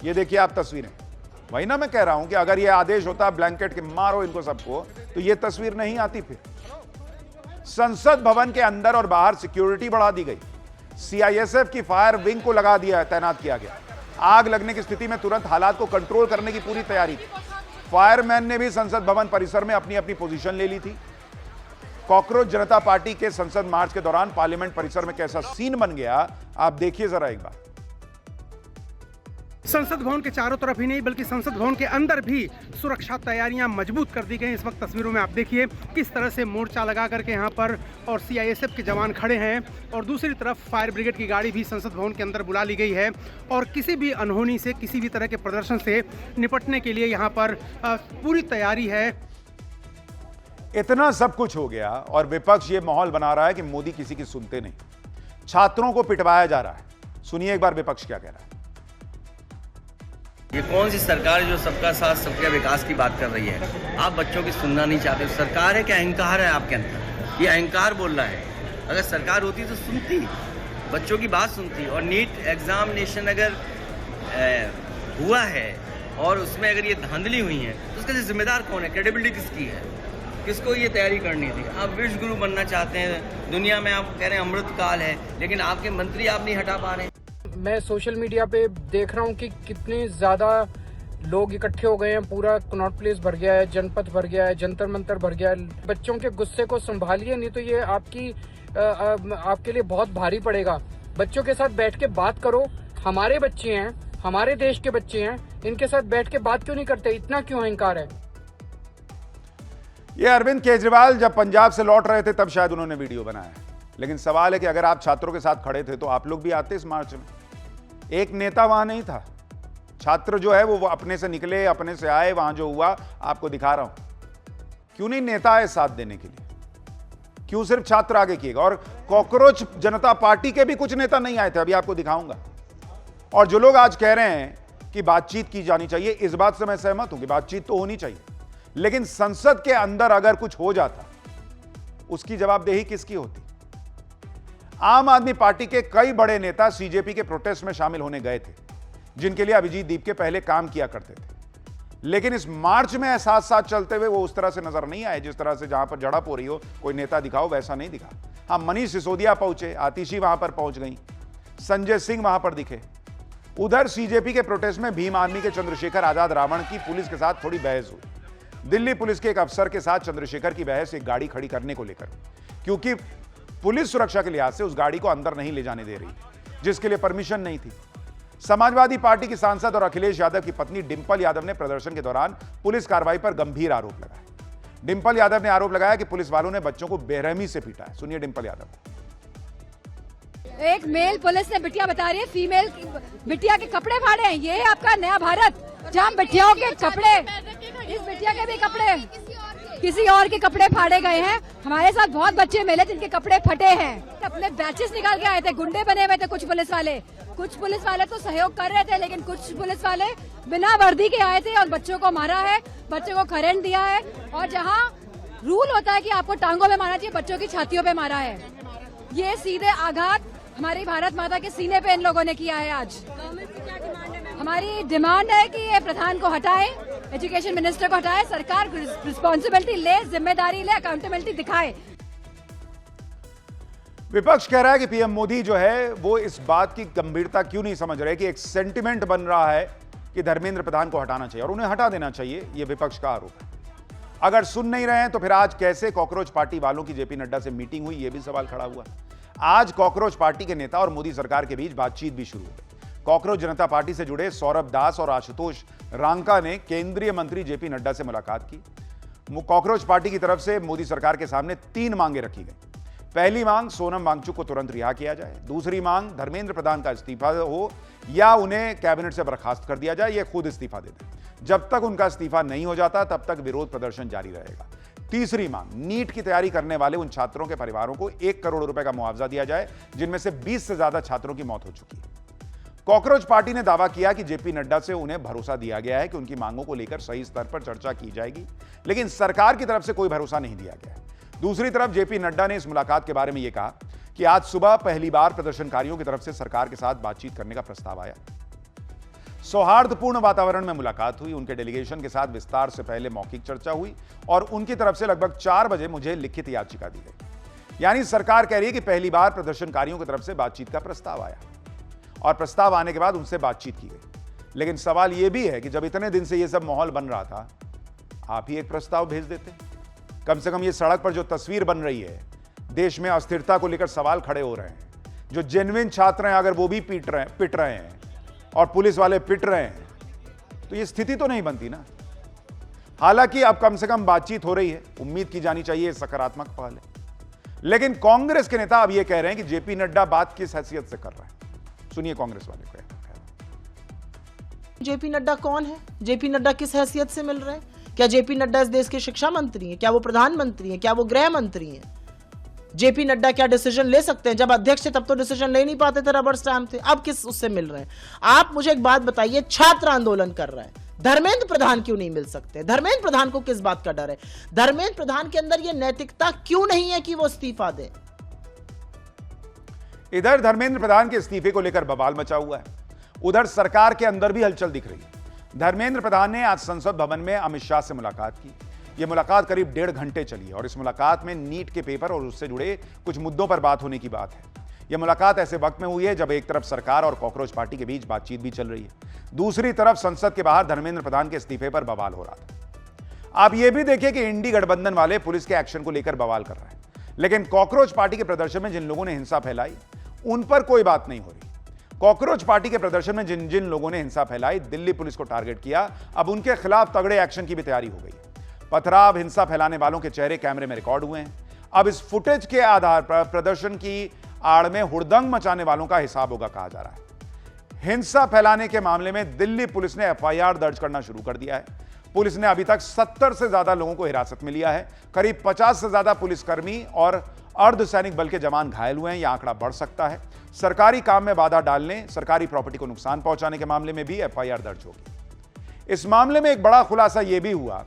[SPEAKER 1] ये देखिए आप तस्वीरें। वही ना मैं कह रहा हूं कि अगर यह आदेश होता ब्लैंकेट के मारो इनको सबको, तो यह तस्वीर नहीं आती। फिर संसद भवन के अंदर और बाहर सिक्योरिटी बढ़ा दी गई। सीआईएसएफ की फायर विंग को लगा दिया, तैनात किया गया। आग लगने की स्थिति में तुरंत हालात को कंट्रोल करने की पूरी तैयारी थी। फायरमैन ने भी संसद भवन परिसर में अपनी अपनी पोजीशन ले ली थी। कॉकरोच जनता पार्टी के संसद मार्च के दौरान पार्लियामेंट परिसर में कैसा सीन बन गया, आप देखिए जरा एक बार।
[SPEAKER 11] संसद भवन के चारों तरफ ही नहीं बल्कि संसद भवन के अंदर भी सुरक्षा तैयारियां मजबूत कर दी गई। इस वक्त तस्वीरों में आप देखिए किस तरह से मोर्चा लगा करके यहाँ पर और सीआईएसएफ के जवान खड़े हैं और दूसरी तरफ फायर ब्रिगेड की गाड़ी भी संसद भवन के अंदर बुला ली गई है और किसी भी अनहोनी से, किसी भी तरह के प्रदर्शन से निपटने के लिए यहाँ पर पूरी तैयारी है।
[SPEAKER 1] इतना सब कुछ हो गया और विपक्ष ये माहौल बना रहा है कि मोदी किसी की सुनते नहीं, छात्रों को पिटवाया जा रहा है। सुनिए एक बार विपक्ष क्या कह रहा है।
[SPEAKER 12] ये कौन सी सरकार है जो सबका साथ सबका विकास की बात कर रही है? आप बच्चों की सुनना नहीं चाहते। सरकार है कि अहंकार है आपके अंदर? ये अहंकार बोल रहा है। अगर सरकार होती तो सुनती, बच्चों की बात सुनती। और नीट एग्जामिनेशन अगर हुआ है और उसमें अगर ये धांधली हुई है तो उसके लिए जिम्मेदार कौन है? क्रेडिबिलिटी किसकी है? किसको ये तैयारी करनी थी? आप विश्व गुरु बनना चाहते हैं दुनिया में, आप कह रहे हैं अमृत काल है, लेकिन आपके मंत्री आप नहीं हटा पा रहे हैं।
[SPEAKER 13] मैं सोशल मीडिया पे देख रहा हूँ कि कितने ज़्यादा लोग इकट्ठे हो गए हैं। पूरा कनॉट प्लेस भर गया है, जनपथ भर गया है, जंतर मंतर भर गया है। बच्चों के गुस्से को संभालिए, नहीं तो ये आपके लिए बहुत भारी पड़ेगा। बच्चों के साथ बैठ के बात करो। हमारे बच्चे हैं, हमारे देश के बच्चे हैं, इनके साथ बैठ के बात क्यों नहीं करते? इतना क्यों अहंकार है?
[SPEAKER 1] ये अरविंद केजरीवाल जब पंजाब से लौट रहे थे तब शायद उन्होंने वीडियो बनाया। लेकिन सवाल है कि अगर आप छात्रों के साथ खड़े थे तो आप लोग भी आते इस मार्च में। एक नेता वहां नहीं था, छात्र जो है वो अपने से निकले, अपने से आए। वहां जो हुआ आपको दिखा रहा हूं। क्यों नहीं नेता आए साथ देने के लिए? क्यों सिर्फ छात्र आगे किएगा? और कॉकरोच जनता पार्टी के भी कुछ नेता नहीं आए थे, अभी आपको दिखाऊंगा। और जो लोग आज कह रहे हैं कि बातचीत की जानी चाहिए, इस बात से मैं सहमत हूं कि बातचीत तो होनी चाहिए, लेकिन संसद के अंदर अगर कुछ हो जाता उसकी जवाबदेही किसकी होती? आम आदमी पार्टी के कई बड़े नेता सीजेपी के प्रोटेस्ट में शामिल होने गए थे, जिनके लिए अभिजीत दीपके पहले काम किया करते थे, लेकिन इस मार्च में साथ साथ चलते हुए वो उस तरह से नजर नहीं आए जिस तरह से जहां पर झड़प हो रही हो कोई नेता दिखाओ, वैसा नहीं दिखा। हाँ, मनीष सिसोदिया पहुंचे, आतिशी वहां पर पहुंच गई, संजय सिंह वहां पर दिखे। उधर सीजेपी के प्रोटेस्ट में भीम आर्मी के चंद्रशेखर आजाद रावण की पुलिस के साथ थोड़ी बहस हुई। दिल्ली पुलिस के एक अफसर के साथ चंद्रशेखर की बहस एक गाड़ी खड़ी करने को लेकर, क्योंकि पुलिस सुरक्षा के लिहाज से उस गाड़ी को अंदर नहीं ले जाने दे रही, जिसके लिए परमिशन नहीं थी। समाजवादी पार्टी की सांसद और अखिलेश यादव की पत्नी डिंपल यादव ने प्रदर्शन के दौरान पुलिस कार्रवाई पर गंभीर आरोप लगाया। डिंपल यादव ने आरोप लगाया कि पुलिस वालों ने बच्चों को बेरहमी से पीटा है। सुनिए डिंपल यादव।
[SPEAKER 14] एक मेल पुलिस ने बिटिया बता रही है, फीमेल बिटिया के कपड़े फाड़े हैं। ये है आपका नया भारत, जहाँ बिटियाओं के कपड़े, इस बिटिया के भी कपड़े किसी और के कपड़े फाड़े गए हैं। हमारे साथ बहुत बच्चे मिले जिनके कपड़े फटे हैं, अपने बैचेस निकाल के आए थे, गुंडे बने हुए थे कुछ पुलिस वाले तो सहयोग कर रहे थे, लेकिन कुछ पुलिस वाले बिना वर्दी के आए थे और बच्चों को मारा है, बच्चों को करंट दिया है। और जहाँ रूल होता है कि आपको टांगों में मारना चाहिए, बच्चों की छातियों पे मारा है। ये सीधे आघात हमारी भारत माता के सीने पे इन लोगों ने किया है। आज हमारी डिमांड है कि ये प्रधान को हटाए, एजुकेशन मिनिस्टर को हटाए, सरकार रिस्पॉन्सिबिलिटी ले, जिम्मेदारी ले, अकाउंटेबिलिटी दिखाए।
[SPEAKER 1] विपक्ष कह रहा है कि पीएम मोदी जो है वो इस बात की गंभीरता क्यों नहीं समझ रहे कि एक सेंटिमेंट बन रहा है कि धर्मेंद्र प्रधान को हटाना चाहिए और उन्हें हटा देना चाहिए। यह विपक्ष का आरोप है। अगर सुन नहीं रहे हैं तो फिर आज कैसे कॉकरोच पार्टी वालों की जेपी नड्डा से मीटिंग हुई, यह भी सवाल खड़ा हुआ। आज कॉकरोच पार्टी के नेता और मोदी सरकार के बीच बातचीत भी शुरू हो गई। कॉकरोच जनता पार्टी से जुड़े सौरभ दास और आशुतोष रांका ने केंद्रीय मंत्री जेपी नड्डा से मुलाकात की। कॉकरोच पार्टी की तरफ से मोदी सरकार के सामने 3 मांगे रखी गई। पहली मांग, सोनम वांगचुक को तुरंत रिहा किया जाए। दूसरी मांग, धर्मेंद्र प्रधान का इस्तीफा हो या उन्हें कैबिनेट से बर्खास्त कर दिया जाए, ये खुद इस्तीफा दे दें। जब तक उनका इस्तीफा नहीं हो जाता तब तक विरोध प्रदर्शन जारी रहेगा। तीसरी मांग, नीट की तैयारी करने वाले उन छात्रों के परिवारों को 1 करोड़ रुपए का मुआवजा दिया जाए जिनमें से 20 से ज्यादा छात्रों की मौत हो चुकी है। कॉकरोच पार्टी ने दावा किया कि जेपी नड्डा से उन्हें भरोसा दिया गया है कि उनकी मांगों को लेकर सही स्तर पर चर्चा की जाएगी, लेकिन सरकार की तरफ से कोई भरोसा नहीं दिया गया है। दूसरी तरफ जेपी नड्डा ने इस मुलाकात के बारे में यह कहा कि आज सुबह पहली बार प्रदर्शनकारियों की तरफ से सरकार के साथ बातचीत करने का प्रस्ताव आया। सौहार्दपूर्ण वातावरण में मुलाकात हुई। उनके डेलीगेशन के साथ विस्तार से पहले मौखिक चर्चा हुई और उनकी तरफ से लगभग 4 बजे मुझे लिखित याचिका दी गई। यानी सरकार कह रही है कि पहली बार प्रदर्शनकारियों की तरफ से बातचीत का प्रस्ताव आया और प्रस्ताव आने के बाद उनसे बातचीत की गई। लेकिन सवाल यह भी है कि जब इतने दिन से यह सब माहौल बन रहा था, आप ही एक प्रस्ताव भेज देते। कम से कम ये सड़क पर जो तस्वीर बन रही है, देश में अस्थिरता को लेकर सवाल खड़े हो रहे हैं, जो जेन्युइन छात्र हैं अगर वो भी पिट रहे हैं और पुलिस वाले पिट रहे हैं, तो ये स्थिति तो नहीं बनती ना। हालांकि अब कम से कम बातचीत हो रही है, उम्मीद की जानी चाहिए, सकारात्मक पहल है। लेकिन कांग्रेस के नेता अब ये कह रहे हैं कि जेपी नड्डा बात किस हैसियत से कर रहे हैं। सुनिए कांग्रेस वाले को।
[SPEAKER 15] जेपी नड्डा कौन है? जेपी नड्डा किस हैसियत से मिल रहे हैं? क्या जेपी नड्डा इस देश के शिक्षा मंत्री हैं? क्या वो प्रधानमंत्री हैं? क्या वो गृह मंत्री हैं? जेपी नड्डा क्या डिसीजन ले सकते हैं? जब अध्यक्ष थे तब तो डिसीजन ले नहीं पाते थे, रबर स्टैम्प थे। अब किस उससे मिल रहे हैं? आप मुझे एक बात बताइए, छात्र आंदोलन कर रहा है, धर्मेंद्र प्रधान क्यों नहीं मिल सकते? धर्मेंद्र प्रधान को किस बात का डर है? धर्मेंद्र प्रधान के अंदर यह नैतिकता क्यों नहीं है कि वो इस्तीफा दें?
[SPEAKER 1] इधर धर्मेंद्र प्रधान के इस्तीफे को लेकर बवाल मचा हुआ है, उधर सरकार के अंदर भी हलचल दिख रही है। धर्मेंद्र प्रधान ने आज संसद भवन में अमित शाह से मुलाकात की। यह मुलाकात करीब 1.5 घंटे चली है और इस मुलाकात में नीट के पेपर और उससे जुड़े कुछ मुद्दों पर बात होने की बात है। यह मुलाकात ऐसे वक्त में हुई है जब एक तरफ सरकार और कॉकरोच पार्टी के बीच बातचीत भी चल रही है, दूसरी तरफ संसद के बाहर धर्मेंद्र प्रधान के इस्तीफे पर बवाल हो रहा था। आप यह भी देखिए कि इंडी गठबंधन वाले पुलिस के एक्शन को लेकर बवाल कर रहे हैं, लेकिन कॉकरोच पार्टी के प्रदर्शन में जिन लोगों ने हिंसा फैलाई उन पर कोई बात नहीं हो रही। कॉकरोच पार्टी के प्रदर्शन में जिन जिन लोगों ने हिंसा फैलाई, दिल्ली पुलिस को टारगेट किया, अब उनके खिलाफ तगड़े एक्शन की भी तैयारी हो गई। पथराव, हिंसा फैलाने वालों के चेहरे कैमरे में रिकॉर्ड हुए हैं। अब इस फुटेज के आधार पर प्रदर्शन की आड़ में हुड़दंग मचाने वालों का हिसाब होगा, कहा जा रहा है। हिंसा फैलाने के मामले में दिल्ली पुलिस ने एफआईआर दर्ज करना शुरू कर दिया है। पुलिस ने अभी तक 70 से ज्यादा लोगों को हिरासत में लिया है। करीब 50 से ज्यादा पुलिसकर्मी और अर्धसैनिक बल के जवान घायल हुए हैं। यह आंकड़ा बढ़ सकता है। सरकारी काम में बाधा डालने, सरकारी प्रॉपर्टी को नुकसान पहुंचाने के मामले में भी एफआईआर दर्ज होगी। इस मामले में एक बड़ा खुलासा यह भी हुआ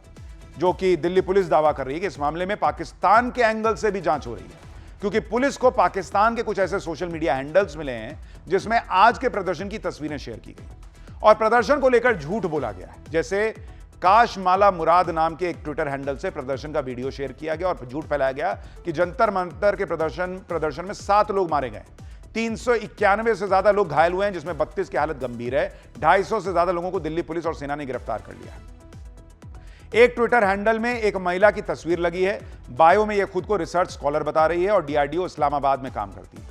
[SPEAKER 1] जो कि दिल्ली पुलिस दावा कर रही है कि इस मामले में पाकिस्तान के एंगल से भी जांच हो रही है, क्योंकि पुलिस को पाकिस्तान के कुछ ऐसे सोशल मीडिया हैंडल्स मिले हैं जिसमें आज के प्रदर्शन की तस्वीरें शेयर की गई और प्रदर्शन को लेकर झूठ बोला गया है। जैसे काशमाला मुराद नाम के एक ट्विटर हैंडल से प्रदर्शन का वीडियो शेयर किया गया और झूठ फैलाया गया कि जंतर मंतर के प्रदर्शन में 7 लोग मारे गए, 391 से ज्यादा लोग घायल हुए हैं, जिसमें 32 की हालत गंभीर है। 250 से ज्यादा लोगों को दिल्ली पुलिस और सेना ने गिरफ्तार कर लिया। एक ट्विटर हैंडल में एक महिला की तस्वीर लगी है। बायो में यह खुद को रिसर्च स्कॉलर बता रही है और डीआरडीओ इस्लामाबाद में काम करती है।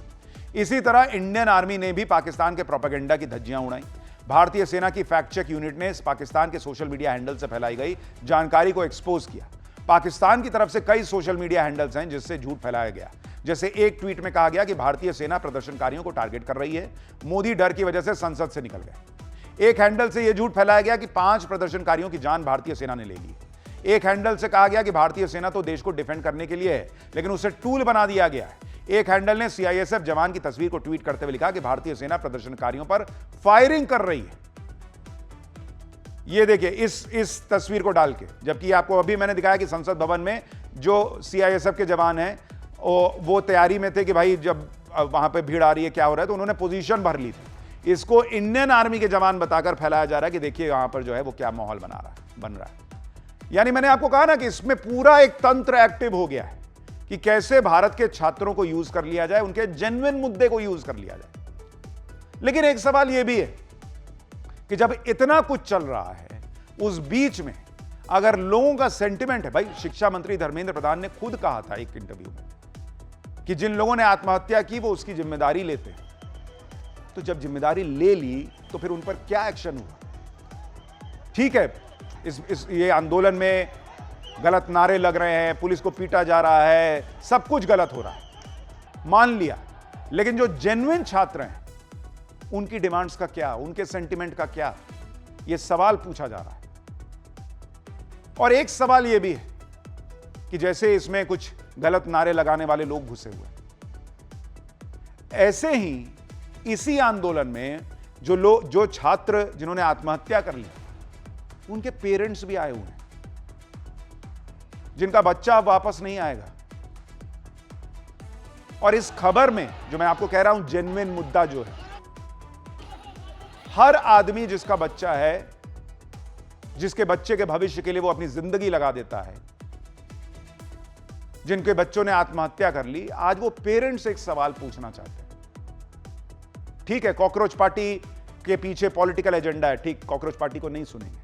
[SPEAKER 1] इसी तरह इंडियन आर्मी ने भी पाकिस्तान के प्रोपेगेंडा की धज्जियां उड़ाई। भारतीय सेना की फैक्ट चेक यूनिट ने पाकिस्तान के सोशल मीडिया हैंडल से फैलाई गई जानकारी को एक्सपोज किया। पाकिस्तान की तरफ से कई सोशल मीडिया हैंडल्स हैं जिससे झूठ फैलाया गया। जैसे एक ट्वीट में कहा गया कि भारतीय सेना प्रदर्शनकारियों को टारगेट कर रही है, मोदी डर की वजह से संसद से निकल गए। एक हैंडल से यह झूठ फैलाया गया कि 5 प्रदर्शनकारियों की जान भारतीय सेना ने ले ली। एक हैंडल से कहा गया कि भारतीय सेना तो देश को डिफेंड करने के लिए है, लेकिन उसे टूल बना दिया गया है। एक हैंडल ने सीआईएसएफ जवान की तस्वीर को ट्वीट करते हुए लिखा कि भारतीय सेना प्रदर्शनकारियों पर फायरिंग कर रही है। ये देखिए इस तस्वीर को डाल के, जबकि आपको अभी मैंने दिखाया कि संसद भवन में जो सीआईएसएफ के जवान हैं वो तैयारी में थे कि भाई जब वहां पे भीड़ आ रही है क्या हो रहा है, तो उन्होंने पोजीशन भर ली थी। इसको इंडियन आर्मी के जवान बताकर फैलाया जा रहा है कि देखिए यहां पर जो है वो क्या माहौल बन रहा है। यानी मैंने आपको कहा ना कि इसमें पूरा एक तंत्र एक्टिव हो गया है कि कैसे भारत के छात्रों को यूज कर लिया जाए, उनके जेन्युइन मुद्दे को यूज कर लिया जाए। लेकिन एक सवाल यह भी है कि जब इतना कुछ चल रहा है, उस बीच में अगर लोगों का सेंटिमेंट है, भाई शिक्षा मंत्री धर्मेंद्र प्रधान ने खुद कहा था एक इंटरव्यू में कि जिन लोगों ने आत्महत्या की वो उसकी जिम्मेदारी लेते हैं। तो जब जिम्मेदारी ले ली तो फिर उन पर क्या एक्शन हुआ? ठीक है, ये आंदोलन में गलत नारे लग रहे हैं, पुलिस को पीटा जा रहा है, सब कुछ गलत हो रहा है, मान लिया। लेकिन जो जेन्युइन छात्र हैं उनकी डिमांड्स का क्या, उनके सेंटिमेंट का क्या, यह सवाल पूछा जा रहा है। और एक सवाल यह भी है कि जैसे इसमें कुछ गलत नारे लगाने वाले लोग घुसे हुए, ऐसे ही इसी आंदोलन में जो छात्र जिन्होंने आत्महत्या कर ली, उनके पेरेंट्स भी आए हुए हैं जिनका बच्चा अब वापस नहीं आएगा। और इस खबर में जो मैं आपको कह रहा हूं, जेन्युइन मुद्दा जो है, हर आदमी जिसका बच्चा है, जिसके बच्चे के भविष्य के लिए वो अपनी जिंदगी लगा देता है, जिनके बच्चों ने आत्महत्या कर ली, आज वो पेरेंट्स एक सवाल पूछना चाहते हैं। ठीक है, कॉकरोच पार्टी के पीछे पॉलिटिकल एजेंडा है, ठीक, कॉकरोच पार्टी को नहीं सुनेंगे।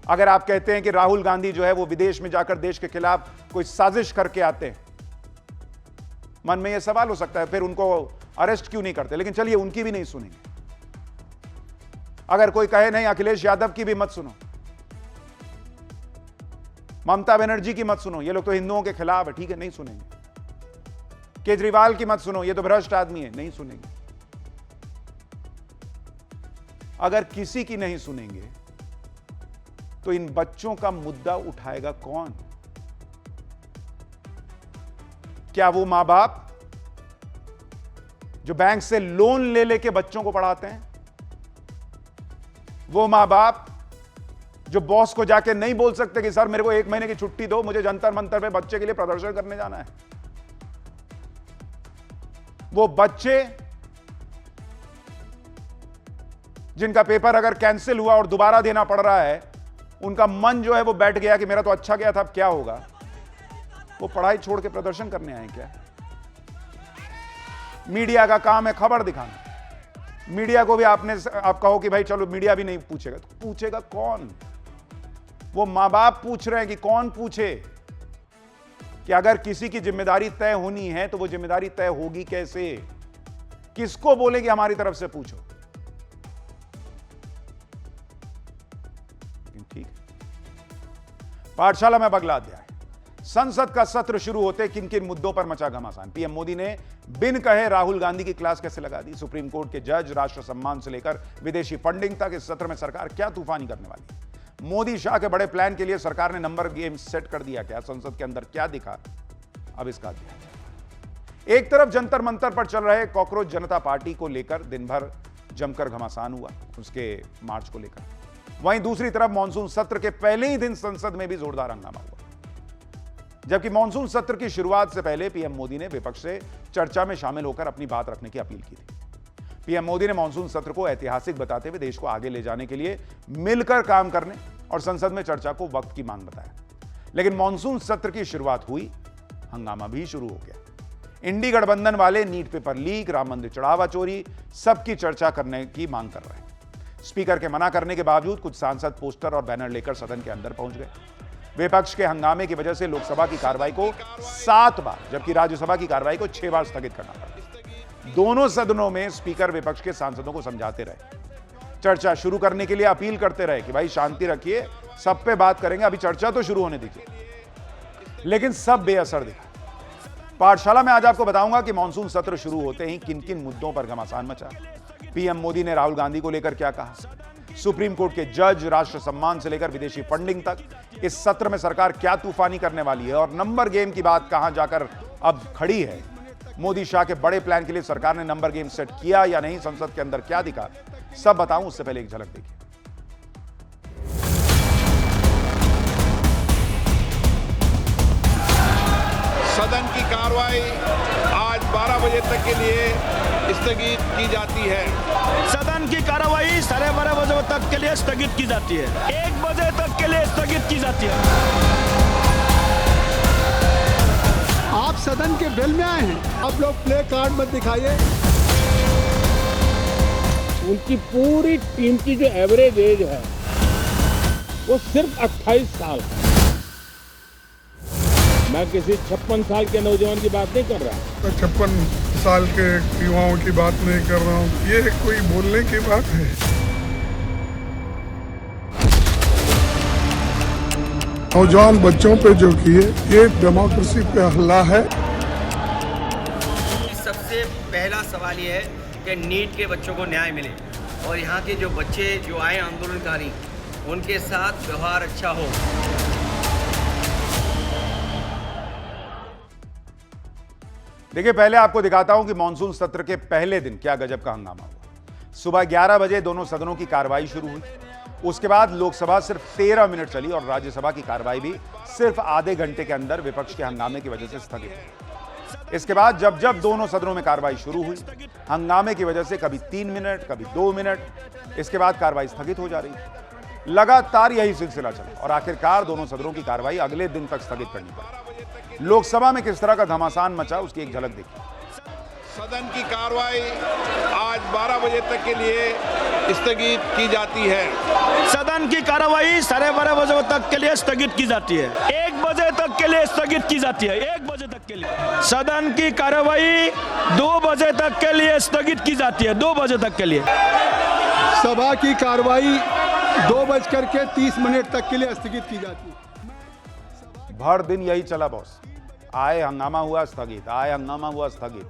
[SPEAKER 1] अगर आप कहते हैं कि राहुल गांधी जो है वो विदेश में जाकर देश के खिलाफ कोई साजिश करके आते हैं, मन में यह सवाल हो सकता है फिर उनको अरेस्ट क्यों नहीं करते, लेकिन चलिए उनकी भी नहीं सुनेंगे। अगर कोई कहे नहीं अखिलेश यादव की भी मत सुनो, ममता बनर्जी की मत सुनो, ये लोग तो हिंदुओं के खिलाफ है, ठीक है, नहीं सुनेंगे। केजरीवाल की मत सुनो, ये तो भ्रष्ट आदमी है, नहीं सुनेंगे। अगर किसी की नहीं सुनेंगे तो इन बच्चों का मुद्दा उठाएगा कौन? क्या वो मां बाप जो बैंक से लोन ले लेके बच्चों को पढ़ाते हैं? वो मां बाप जो बॉस को जाके नहीं बोल सकते कि सर मेरे को 1 महीने की छुट्टी दो, मुझे जंतर मंतर पे बच्चे के लिए प्रदर्शन करने जाना है? वो बच्चे जिनका पेपर अगर कैंसिल हुआ और दोबारा देना पड़ रहा है, उनका मन जो है वो बैठ गया कि मेरा तो अच्छा गया था, अब क्या होगा? वो पढ़ाई छोड़ के प्रदर्शन करने आए क्या? मीडिया का काम है खबर दिखाना। मीडिया को भी आप कहो कि भाई चलो मीडिया भी नहीं पूछेगा, तो पूछेगा कौन? वो मां बाप पूछ रहे हैं कि कौन पूछे कि अगर किसी की जिम्मेदारी तय होनी है तो वो जिम्मेदारी तय होगी कैसे? किसको बोले कि हमारी तरफ से पूछो? ठीक है, पाठशाला में बगला अध्याय। संसद का सत्र शुरू होते किन किन मुद्दों पर मचा घमासान। पीएम मोदी ने बिन कहे राहुल गांधी की क्लास कैसे लगा दी। सुप्रीम कोर्ट के जज, राष्ट्र सम्मान से लेकर विदेशी फंडिंग तक इस सत्र में सरकार क्या तूफानी करने वाली है। मोदी शाह के बड़े प्लान के लिए सरकार ने नंबर गेम सेट कर दिया क्या? संसद के अंदर क्या दिखा, अब इसका अध्याय। एक तरफ जंतर मंतर पर चल रहे कॉकरोच जनता पार्टी को लेकर दिन भर जमकर घमासान हुआ, उसके मार्च को लेकर। वहीं दूसरी तरफ मानसून सत्र के पहले ही दिन संसद में भी जोरदार हंगामा हुआ। जबकि मानसून सत्र की शुरुआत से पहले पीएम मोदी ने विपक्ष से चर्चा में शामिल होकर अपनी बात रखने की अपील की थी। पीएम मोदी ने मानसून सत्र को ऐतिहासिक बताते हुए देश को आगे ले जाने के लिए मिलकर काम करने और संसद में चर्चा को वक्त की मांग बताया। लेकिन मानसून सत्र की शुरुआत हुई, हंगामा भी शुरू हो गया। इंडी गठबंधन वाले नीट पेपर लीक, राम मंदिर चढ़ावा चोरी, सबकी चर्चा करने की मांग कर रहे हैं। स्पीकर के मना करने के बावजूद कुछ सांसद पोस्टर और बैनर लेकर सदन के अंदर पहुंच गए। विपक्ष के हंगामे की वजह से लोकसभा की कार्रवाई को 7 बार जबकि राज्यसभा की कार्रवाई को 6 बार स्थगित करना पड़ा। दोनों सदनों में स्पीकर विपक्ष के सांसदों को समझाते रहे, चर्चा शुरू करने के लिए अपील करते रहे कि भाई शांति रखिए, सब पे बात करेंगे, अभी चर्चा तो शुरू होने दीजिए। लेकिन सब बेअसर दिखा। पाठशाला में आज आपको बताऊंगा कि मानसून सत्र शुरू होते ही किन किन मुद्दों पर घमासान मचा। पीएम मोदी ने राहुल गांधी को लेकर क्या कहा, सुप्रीम कोर्ट के जज, राष्ट्र सम्मान से लेकर विदेशी फंडिंग तक, इस सत्र में सरकार क्या तूफानी करने वाली है और नंबर गेम की बात कहां जाकर अब खड़ी है। मोदी शाह के बड़े प्लान के लिए सरकार ने नंबर गेम सेट किया या नहीं, संसद के अंदर क्या दिखा, सब बताऊं उससे पहले एक झलक देखिए।
[SPEAKER 16] सदन की कार्रवाई आज 12 बजे तक के लिए स्थगित की जाती है।
[SPEAKER 17] सदन की कार्रवाई 12:30 बजे तक के लिए स्थगित की जाती है। 1 बजे तक के लिए स्थगित की जाती है।
[SPEAKER 3] आप सदन के बेल में आए हैं, आप लोग प्ले कार्ड मत दिखाइए।
[SPEAKER 18] उनकी पूरी टीम की जो एवरेज एज है वो सिर्फ 28 साल है। मैं किसी 56 साल के नौजवान की बात नहीं कर रहा।
[SPEAKER 19] 56 साल के युवाओं की बात नहीं कर रहा हूँ, ये कोई बोलने की बात है। नौजवान बच्चों पे जो किए, ये डेमोक्रेसी पे हमला है।
[SPEAKER 12] सबसे पहला सवाल ये है कि नीट के बच्चों को न्याय मिले और यहाँ के जो बच्चे जो आए आंदोलनकारी, उनके साथ व्यवहार अच्छा हो।
[SPEAKER 1] देखिए, पहले आपको दिखाता हूं कि मानसून सत्र के पहले दिन क्या गजब का हंगामा हुआ। सुबह 11 बजे दोनों सदनों की कार्रवाई शुरू हुई। उसके बाद लोकसभा सिर्फ 13 मिनट चली और राज्यसभा की कार्रवाई भी सिर्फ आधे घंटे के अंदर विपक्ष के हंगामे की वजह से स्थगित हुई। इसके बाद जब जब दोनों सदनों में कार्रवाई शुरू हुई, हंगामे की वजह से कभी 3 मिनट, कभी 2 मिनट, इसके बाद कार्रवाई स्थगित हो जा रही थी। लगातार यही सिलसिला चला और आखिरकार दोनों सदनों की कार्रवाई अगले दिन तक स्थगित करनी पड़ी। लोकसभा में किस तरह का घमासान मचा, उसकी एक झलक देखिए।
[SPEAKER 16] सदन की कार्रवाई आज 12 बजे तक के लिए स्थगित की जाती है।
[SPEAKER 17] सदन की कार्रवाई 12:30 बजे तक के लिए स्थगित की जाती है। 1 बजे तक के लिए स्थगित की जाती है। 1 बजे तक के लिए सदन की कार्रवाई 2 बजे तक के लिए स्थगित की जाती है। 2 बजे तक के लिए
[SPEAKER 3] सभा की कार्रवाई 2:30 तक के लिए स्थगित की जाती है।
[SPEAKER 1] भर दिन यही चला बॉस, आए हंगामा हुआ स्थगित, आए हंगामा हुआ स्थगित।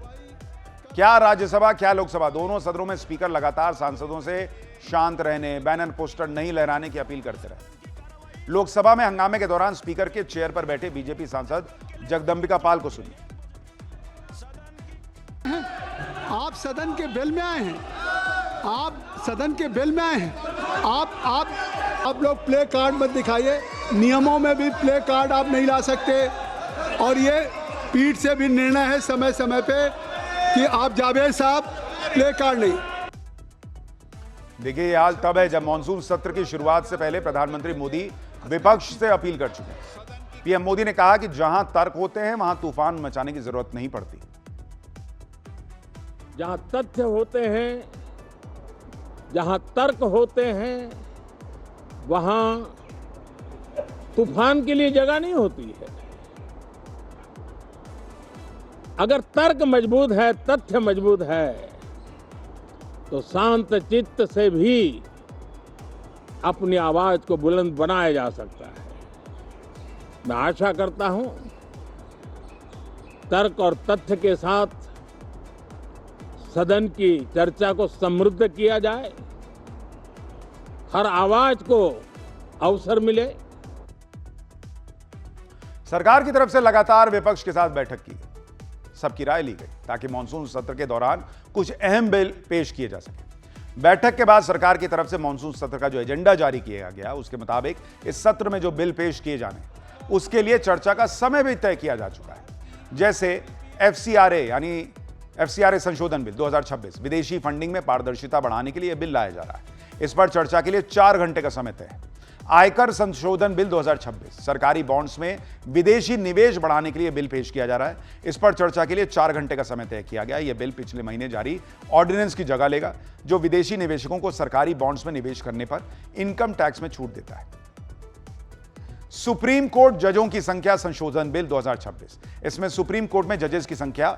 [SPEAKER 1] क्या राज्यसभा क्या लोकसभा, दोनों सदनों में स्पीकर लगातार सांसदों से शांत रहने, बैनर पोस्टर नहीं लहराने की अपील करते रहे। लोकसभा में हंगामे के दौरान स्पीकर के चेयर पर बैठे बीजेपी सांसद जगदंबिका पाल को सुनिए।
[SPEAKER 3] आप सदन के बेल में आए हैं, आप सदन के बेल में आए हैं। आप लोग प्ले कार्ड मत दिखाइए। नियमों में भी प्ले कार्ड आप नहीं ला सकते और ये पीठ से भी निर्णय है समय समय पे कि आप जावेद साहब प्ले कार्ड नहीं।
[SPEAKER 1] देखिए, ये हाल तब है जब मानसून सत्र की शुरुआत से पहले प्रधानमंत्री मोदी विपक्ष से अपील कर चुके हैं। पीएम मोदी ने कहा कि जहां तर्क होते हैं वहां तूफान मचाने की जरूरत नहीं पड़ती।
[SPEAKER 18] जहां तथ्य होते हैं, जहां तर्क होते हैं, वहां तूफान के लिए जगह नहीं होती है। अगर तर्क मजबूत है, तथ्य मजबूत है, तो शांत चित्त से भी अपनी आवाज को बुलंद बनाया जा सकता है। मैं आशा करता हूं तर्क और तथ्य के साथ सदन की चर्चा को समृद्ध किया जाए, हर आवाज को अवसर मिले।
[SPEAKER 1] सरकार की तरफ से लगातार विपक्ष के साथ बैठक की गई, सबकी राय ली गई ताकि मानसून सत्र के दौरान कुछ अहम बिल पेश किए जा सके। बैठक के बाद सरकार की तरफ से मानसून सत्र का जो एजेंडा जारी किया गया उसके मुताबिक इस सत्र में जो बिल पेश किए जाने उसके लिए चर्चा का समय भी तय किया जा चुका है। जैसे एफसीआरए यानी एफसीआरए संशोधन बिल 2026 विदेशी फंडिंग में पारदर्शिता बढ़ाने के लिए बिल लाया जा रहा है। इस पर चर्चा के लिए 4 घंटे का समय तय है। आयकर संशोधन बिल 2026 सरकारी बॉन्ड्स में विदेशी निवेश बढ़ाने के लिए बिल पेश किया जा रहा है। इस पर चर्चा के लिए 4 घंटे का समय तय किया गया। यह बिल पिछले महीने जारी ऑर्डिनेंस की जगह लेगा जो विदेशी निवेशकों को सरकारी बॉन्ड्स में निवेश करने पर इनकम टैक्स में छूट देता है। सुप्रीम कोर्ट जजों की संख्या संशोधन बिल 2026 इसमें सुप्रीम कोर्ट में जजेस की संख्या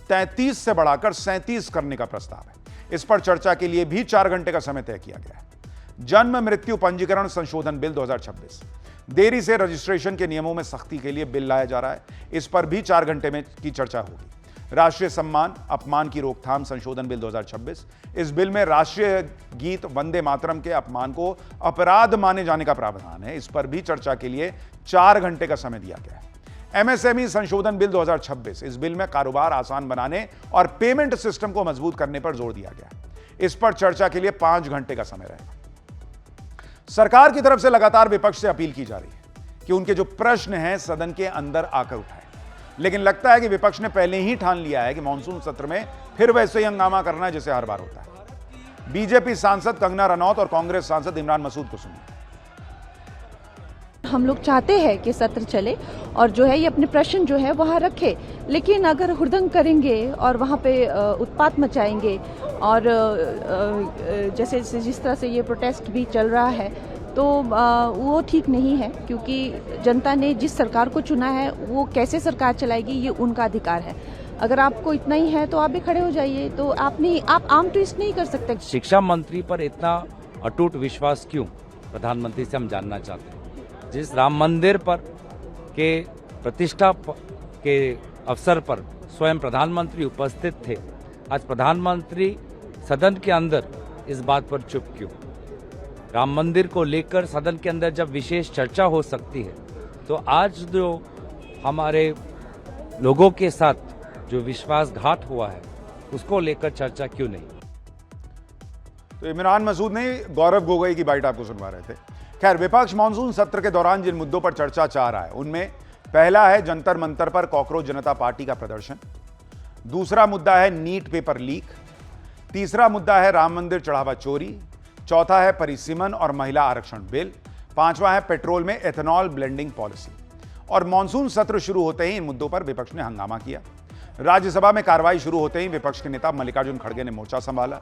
[SPEAKER 1] 33 से बढ़ाकर 37 करने का प्रस्ताव है। इस पर चर्चा के लिए भी 4 घंटे का समय तय किया गया है। जन्म मृत्यु पंजीकरण संशोधन बिल 2026 देरी से रजिस्ट्रेशन के नियमों में सख्ती के लिए बिल लाया जा रहा है। इस पर भी 4 घंटे में की चर्चा होगी। राष्ट्रीय सम्मान अपमान की रोकथाम संशोधन बिल 2026 इस बिल में राष्ट्रीय गीत वंदे मातरम के अपमान को अपराध माने जाने का प्रावधान है। इस पर भी चर्चा के लिए 4 घंटे का समय दिया गया है। एमएसएमई संशोधन बिल 2026 इस बिल में कारोबार आसान बनाने और पेमेंट सिस्टम को मजबूत करने पर जोर दिया गया है। इस पर चर्चा के लिए 5 घंटे का समय रहेगा। सरकार की तरफ से लगातार विपक्ष से अपील की जा रही है कि उनके जो प्रश्न हैं सदन के अंदर आकर उठाएं, लेकिन लगता है कि विपक्ष ने पहले ही ठान लिया है कि मानसून सत्र में फिर वैसे ही हंगामा करना है जैसे हर बार होता है। बीजेपी सांसद कंगना रनौत और कांग्रेस सांसद इमरान मसूद को सुनिए।
[SPEAKER 8] हम लोग चाहते हैं कि सत्र चले और जो है ये अपने प्रश्न जो है वहाँ रखे, लेकिन अगर हुड़दंग करेंगे और वहाँ पे उत्पात मचाएंगे और जैसे जिस तरह से ये प्रोटेस्ट भी चल रहा है तो वो ठीक नहीं है, क्योंकि जनता ने जिस सरकार को चुना है वो कैसे सरकार चलाएगी ये उनका अधिकार है। अगर आपको इतना ही है तो आप भी खड़े हो जाइए, तो आप आम ट्विस्ट नहीं कर सकते।
[SPEAKER 20] शिक्षा मंत्री पर इतना अटूट विश्वास क्यों प्रधानमंत्री से हम जानना चाहते हैं। जिस राम मंदिर पर के प्रतिष्ठा के अवसर पर स्वयं प्रधानमंत्री उपस्थित थे, आज प्रधानमंत्री सदन के अंदर इस बात पर चुप क्यों। राम मंदिर को लेकर सदन के अंदर जब विशेष चर्चा हो सकती है तो आज जो हमारे लोगों के साथ जो विश्वासघात हुआ है उसको लेकर चर्चा क्यों नहीं।
[SPEAKER 1] तो इमरान मसूद ने गौरव गोगोई की बाइट आपको सुनवा रहे थे। खैर, विपक्ष मानसून सत्र के दौरान जिन मुद्दों पर चर्चा चाह रहा है उनमें पहला है जंतर मंतर पर कॉकरोच जनता पार्टी का प्रदर्शन, दूसरा मुद्दा है नीट पेपर लीक, तीसरा मुद्दा है राम मंदिर चढ़ावा चोरी, चौथा है परिसीमन और महिला आरक्षण बिल, पांचवा है पेट्रोल में एथेनॉल ब्लेंडिंग पॉलिसी। और मानसून सत्र शुरू होते ही इन मुद्दों पर विपक्ष ने हंगामा किया। राज्यसभा में कार्रवाई शुरू होते ही विपक्ष के नेता मल्लिकार्जुन खड़गे ने मोर्चा संभाला।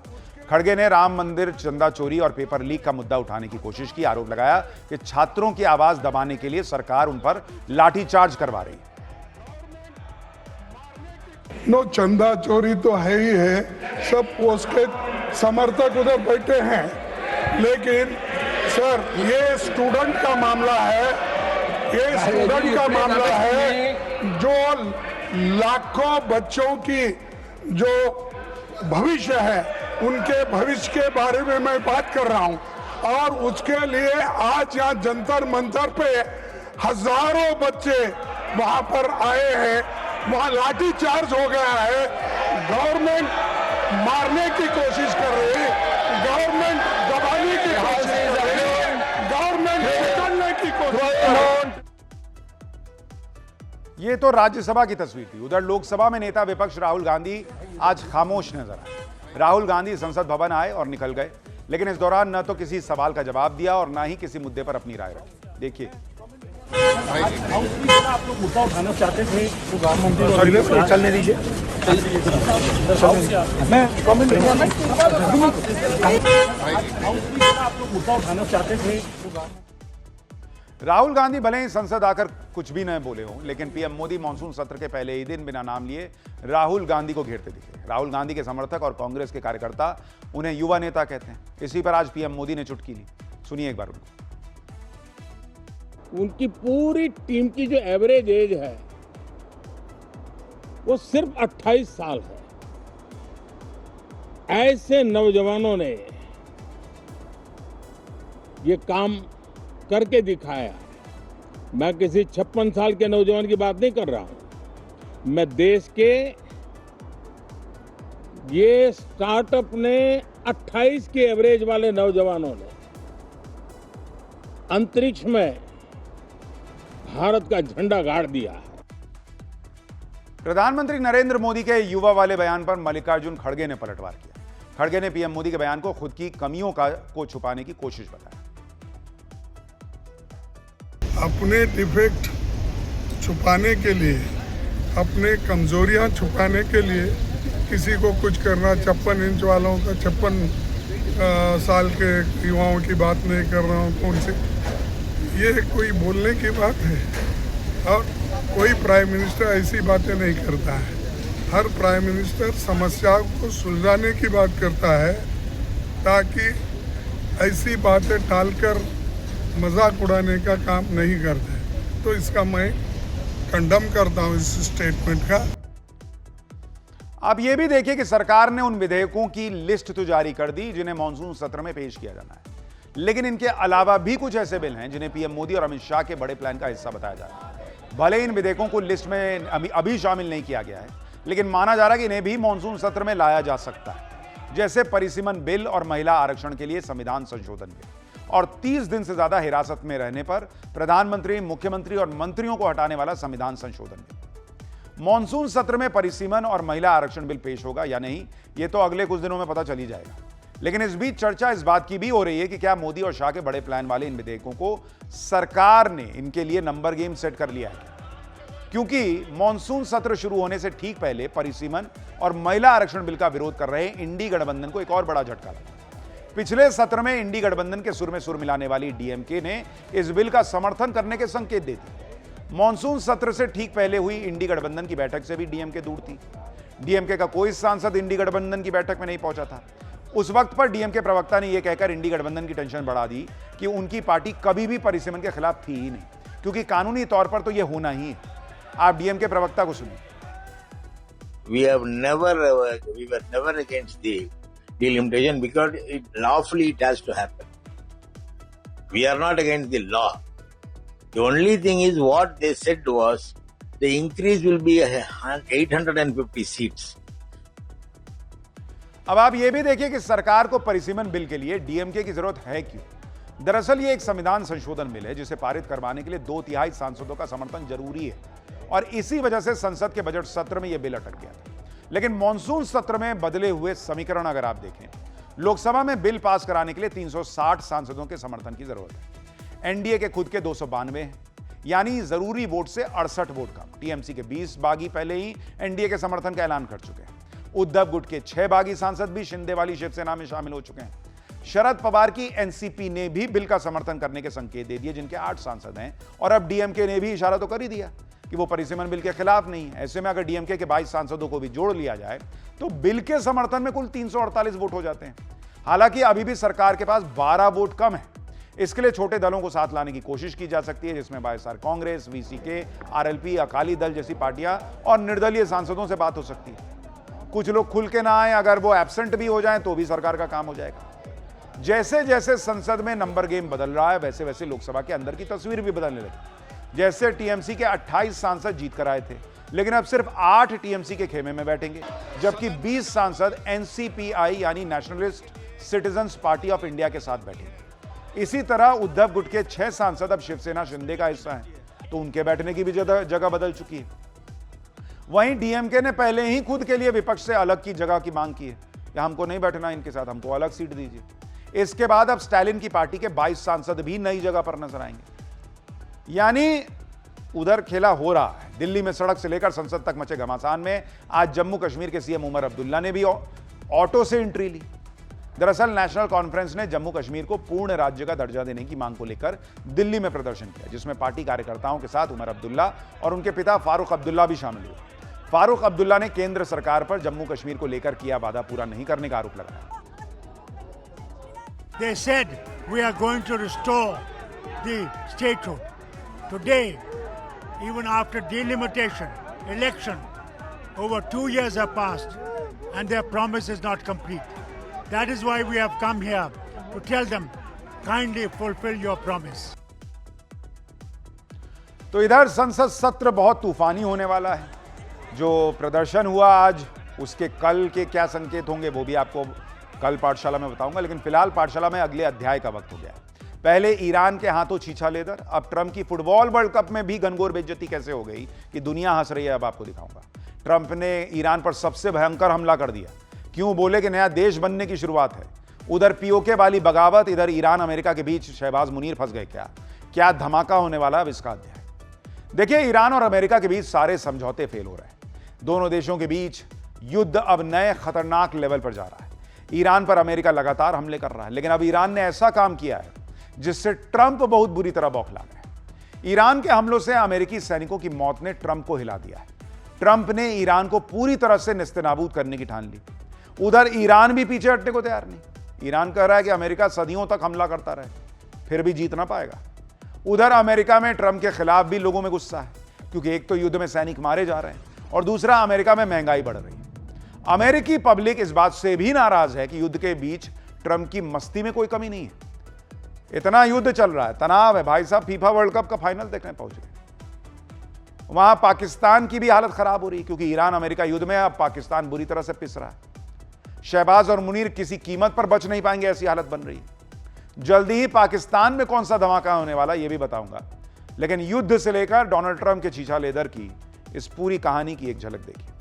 [SPEAKER 1] खड़गे ने राम मंदिर चंदा चोरी और पेपर लीक का मुद्दा उठाने की कोशिश की। आरोप लगाया कि छात्रों की आवाज दबाने के लिए सरकार उन पर लाठीचार्ज करवा रही है।
[SPEAKER 19] नो, चंदा चोरी तो है ही है, सब उसके समर्थक उधर बैठे हैं, लेकिन सर ये स्टूडेंट का मामला है, ये स्टूडेंट का मामला है जो लाखों बच्चों की जो भविष्य है उनके भविष्य के बारे में मैं बात कर रहा हूं। और उसके लिए आज यहाँ जंतर मंतर पे हजारों बच्चे वहां पर आए हैं, वहां लाठी चार्ज हो गया है। गवर्नमेंट मारने की कोशिश कर रही है, गवर्नमेंट दबाने की कोशिश कर रही है, गवर्नमेंट निकलने की कोशिश।
[SPEAKER 1] ये तो राज्यसभा की तस्वीर थी। उधर लोकसभा में नेता विपक्ष राहुल गांधी आज खामोश नजर आए। राहुल गांधी संसद भवन आए और निकल गए, लेकिन इस दौरान न तो किसी सवाल का जवाब दिया और न ही किसी मुद्दे पर अपनी राय रखी। देखिए,
[SPEAKER 21] आप लोग मुद्दा उठाना चाहते थे तो राम मंदिर चलने दीजिए। मैं कमेंट आप लोग मुद्दा उठाना चाहते थे।
[SPEAKER 1] राहुल गांधी भले ही संसद आकर कुछ भी न बोले हों, लेकिन पीएम मोदी मानसून सत्र के पहले ही दिन बिना नाम लिए राहुल गांधी को घेरते दिखे। राहुल गांधी के समर्थक और कांग्रेस के कार्यकर्ता उन्हें युवा नेता कहते हैं। इसी पर आज पीएम मोदी ने चुटकी ली। सुनिए एक बार उनको।
[SPEAKER 18] उनकी पूरी टीम की जो एवरेज एज है वो सिर्फ 28 साल है। ऐसे नौजवानों ने ये काम करके दिखाया। मैं किसी 56 साल के नौजवान की बात नहीं कर रहा हूं, मैं देश के ये स्टार्टअप ने 28 के एवरेज वाले नौजवानों ने अंतरिक्ष में भारत का झंडा गाड़ दिया है।
[SPEAKER 1] प्रधानमंत्री नरेंद्र मोदी के युवा वाले बयान पर मल्लिकार्जुन खड़गे ने पलटवार किया। खड़गे ने पीएम मोदी के बयान को खुद की कमियों को छुपाने की कोशिश बताया।
[SPEAKER 19] अपने डिफेक्ट छुपाने के लिए, अपने कमजोरियां छुपाने के लिए किसी को कुछ करना, 56 इंच वालों का 56 साल के युवाओं की बात नहीं कर रहा हूँ कौन से, ये कोई बोलने की बात है। और कोई प्राइम मिनिस्टर ऐसी बातें नहीं करता है। हर प्राइम मिनिस्टर समस्याओं को सुलझाने की बात करता है, ताकि ऐसी बातें टालकर मजाक उड़ाने का काम नहीं करते। तो इसका मैं कंडम करता हूं इस स्टेटमेंट का।
[SPEAKER 1] आप ये भी देखिए कि सरकार ने उन विधेयकों की लिस्ट तो जारी कर दी जिन्हें मॉनसून सत्र में पेश किया जाना है, लेकिन इनके अलावा भी कुछ ऐसे बिल हैं जिन्हें पीएम मोदी और अमित शाह के बड़े प्लान का हिस्सा बताया जा रहा है। भले इन विधेयकों को लिस्ट में अभी शामिल नहीं किया गया है, लेकिन माना जा रहा है कि इन्हें भी मॉनसून सत्र में लाया जा सकता है, जैसे परिसीमन बिल और महिला आरक्षण के लिए संविधान संशोधन बिल, और 30 दिन से ज्यादा हिरासत में रहने पर प्रधानमंत्री, मुख्यमंत्री और मंत्रियों को हटाने वाला संविधान संशोधन बिल। मॉनसून सत्र में परिसीमन और महिला आरक्षण बिल पेश होगा या नहीं, यह तो अगले कुछ दिनों में पता चल ही जाएगा। लेकिन इस बीच चर्चा इस बात की भी हो रही है कि क्या मोदी और शाह के बड़े प्लान वाले इन विधेयकों को सरकार ने इनके लिए नंबर गेम सेट कर लिया है, क्योंकि मॉनसून सत्र शुरू होने से ठीक पहले परिसीमन और महिला आरक्षण बिल का विरोध कर रहे इंडी गठबंधन को एक और बड़ा झटका लगा। पिछले सत्र में इंडी गठबंधन के सुर में सुर मिलाने वाली डीएमके ने इस बिल का समर्थन करने के संकेत दे दिए। मॉनसून सत्र से ठीक पहले हुई इंडी गठबंधन की बैठक से भी डीएमके दूर थी। डीएमके का कोई सांसद इंडी गठबंधन की बैठक में नहीं पहुंचा था। उस वक्त पर डीएमके प्रवक्ता ने यह कहकर इंडी गठबंधन की टेंशन बढ़ा दी कि उनकी पार्टी कभी भी परिसीमन के खिलाफ थी ही नहीं, क्योंकि कानूनी तौर पर तो यह होना ही है। आप डीएमके प्रवक्ता को सुनिए।
[SPEAKER 9] We were never against the delimitation because lawfully it has to happen. We are not against the law. The only thing is what they said was the increase will be 850 seats.
[SPEAKER 1] अब आप यह भी देखिए कि सरकार को परिसीमन बिल के लिए डीएमके की जरूरत है क्यों। दरअसल ये एक संविधान संशोधन बिल है जिसे पारित करवाने के लिए 2/3 सांसदों का समर्थन जरूरी है, और इसी वजह से संसद के बजट सत्र में यह बिल अटक गया था। लेकिन मॉनसून सत्र में बदले हुए समीकरण अगर आप देखें, लोकसभा में बिल पास कराने के लिए 360 सांसदों के समर्थन की जरूरत है। एनडीए के खुद के 292 हैं, यानी जरूरी वोट से 68 वोट कम। टीएमसी के 20 बागी पहले ही एनडीए के समर्थन का ऐलान कर चुके हैं। उद्धव गुट के 6 बागी सांसद भी शिंदे वाली शिवसेना में शामिल हो चुके हैं। शरद पवार की एनसीपी ने भी बिल का समर्थन करने के संकेत दे दिए, जिनके 8 सांसद हैं, और अब डीएमके ने भी इशारा तो कर ही दिया कि वो परिसीमन बिल के खिलाफ नहीं है। ऐसे में अगर डीएमके के 22 सांसदों को भी जोड़ लिया जाए तो बिल के समर्थन में कुल 348 वोट हो जाते हैं। हालांकि अभी भी सरकार के पास 12 वोट कम है। इसके लिए छोटे दलों को साथ लाने की कोशिश की जा सकती है, जिसमें YSR Congress, VCK, RLP, Akali Dal जैसी पार्टियां और निर्दलीय सांसदों से बात हो सकती है। कुछ लोग खुल के ना आए, अगर वो एब्सेंट भी हो जाएं तो भी सरकार का काम हो जाएगा। जैसे जैसे संसद में नंबर गेम बदल रहा है, वैसे वैसे लोकसभा के अंदर की तस्वीर भी बदलने लगी। जैसे टीएमसी के 28 सांसद जीत कर आए थे, लेकिन अब सिर्फ 8 टीएमसी के खेमे में बैठेंगे, जबकि 20 सांसद एनसीपीआई यानी nationalist citizens party of India के साथ बैठेंगे। इसी तरह उद्धव गुट के 6 सांसद अब शिवसेना शिंदे का हिस्सा हैं, तो उनके बैठने की भी जगह बदल चुकी है। वहीं डीएमके ने पहले ही खुद के लिए विपक्ष से अलग की जगह की मांग की है, या हमको नहीं बैठना इनके साथ, हमको अलग सीट दीजिए। इसके बाद अब स्टालिन की पार्टी के 22 सांसद भी नई जगह पर नजर आएंगे। यानी उधर खेला हो रहा है। दिल्ली में सड़क से लेकर संसद तक मचे घमासान में आज जम्मू कश्मीर के सीएम उमर अब्दुल्ला ने भी ऑटो से एंट्री ली। दरअसल नेशनल कॉन्फ्रेंस ने जम्मू कश्मीर को पूर्ण राज्य का दर्जा देने की मांग को लेकर दिल्ली में प्रदर्शन किया, जिसमें पार्टी कार्यकर्ताओं के साथ उमर अब्दुल्ला और उनके पिता फारूक अब्दुल्ला भी शामिल हुए। फारूक अब्दुल्ला ने केंद्र सरकार पर जम्मू कश्मीर को लेकर किया वादा पूरा नहीं करने का आरोप लगाया।
[SPEAKER 22] They said we are going to restore the statehood. Today, even after delimitation, election, over 2 years have passed and their promise is not complete. That is why we have come here to tell them, kindly fulfill your promise.
[SPEAKER 1] तो इधर संसद सत्र बहुत तूफानी होने वाला है। जो प्रदर्शन हुआ आज, उसके कल के क्या संकेत होंगे वो भी आपको कल पाठशाला में बताऊंगा, लेकिन फिलहाल पाठशाला में अगले अध्याय का वक्त हो गया है। पहले ईरान के हाथों छीछा लेदर, अब ट्रंप की फुटबॉल वर्ल्ड कप में भी घनघोर बेइज्जती कैसे हो गई कि दुनिया हंस रही है, अब आपको दिखाऊंगा। ट्रंप ने ईरान पर सबसे भयंकर हमला कर दिया, क्यों बोले कि नया देश बनने की शुरुआत है। उधर पीओके वाली बगावत, इधर ईरान अमेरिका के बीच शहबाज मुनीर फंस गए। क्या धमाका होने वाला अब इसका अध्याय। देखिए, ईरान और अमेरिका के बीच सारे समझौते फेल हो रहे हैं। दोनों देशों के बीच युद्ध अब नए खतरनाक लेवल पर जा रहा है। ईरान पर अमेरिका लगातार हमले कर रहा है, लेकिन अब ईरान ने ऐसा काम किया है जिससे ट्रंप बहुत बुरी तरह बौखला गए। ईरान के हमलों से अमेरिकी सैनिकों की मौत ने ट्रंप को हिला दिया है। ट्रंप ने ईरान को पूरी तरह से नेस्तनाबूद करने की ठान ली। उधर ईरान भी पीछे हटने को तैयार नहीं। ईरान कह रहा है कि अमेरिका सदियों तक हमला करता रहे, फिर भी जीत ना पाएगा। उधर अमेरिका में ट्रंप के खिलाफ भी लोगों में गुस्सा है, क्योंकि एक तो युद्ध में सैनिक मारे जा रहे हैं और दूसरा अमेरिका में महंगाई बढ़ रही है। अमेरिकी पब्लिक इस बात से भी नाराज है कि युद्ध के बीच ट्रंप की मस्ती में कोई कमी नहीं है। इतना युद्ध चल रहा है, तनाव है। भाई साहब फीफा वर्ल्ड कप का फाइनल देखने पहुंच गए। वहां पाकिस्तान की भी हालत खराब हो रही है, क्योंकि ईरान अमेरिका युद्ध में अब पाकिस्तान बुरी तरह से पिस रहा है। शहबाज और मुनीर किसी कीमत पर बच नहीं पाएंगे, ऐसी हालत बन रही है। जल्दी ही पाकिस्तान में कौन सा धमाका होने वाला यह भी बताऊंगा, लेकिन युद्ध से लेकर डोनाल्ड ट्रंप के छीछा लेदर की इस पूरी कहानी की एक झलक देखिए।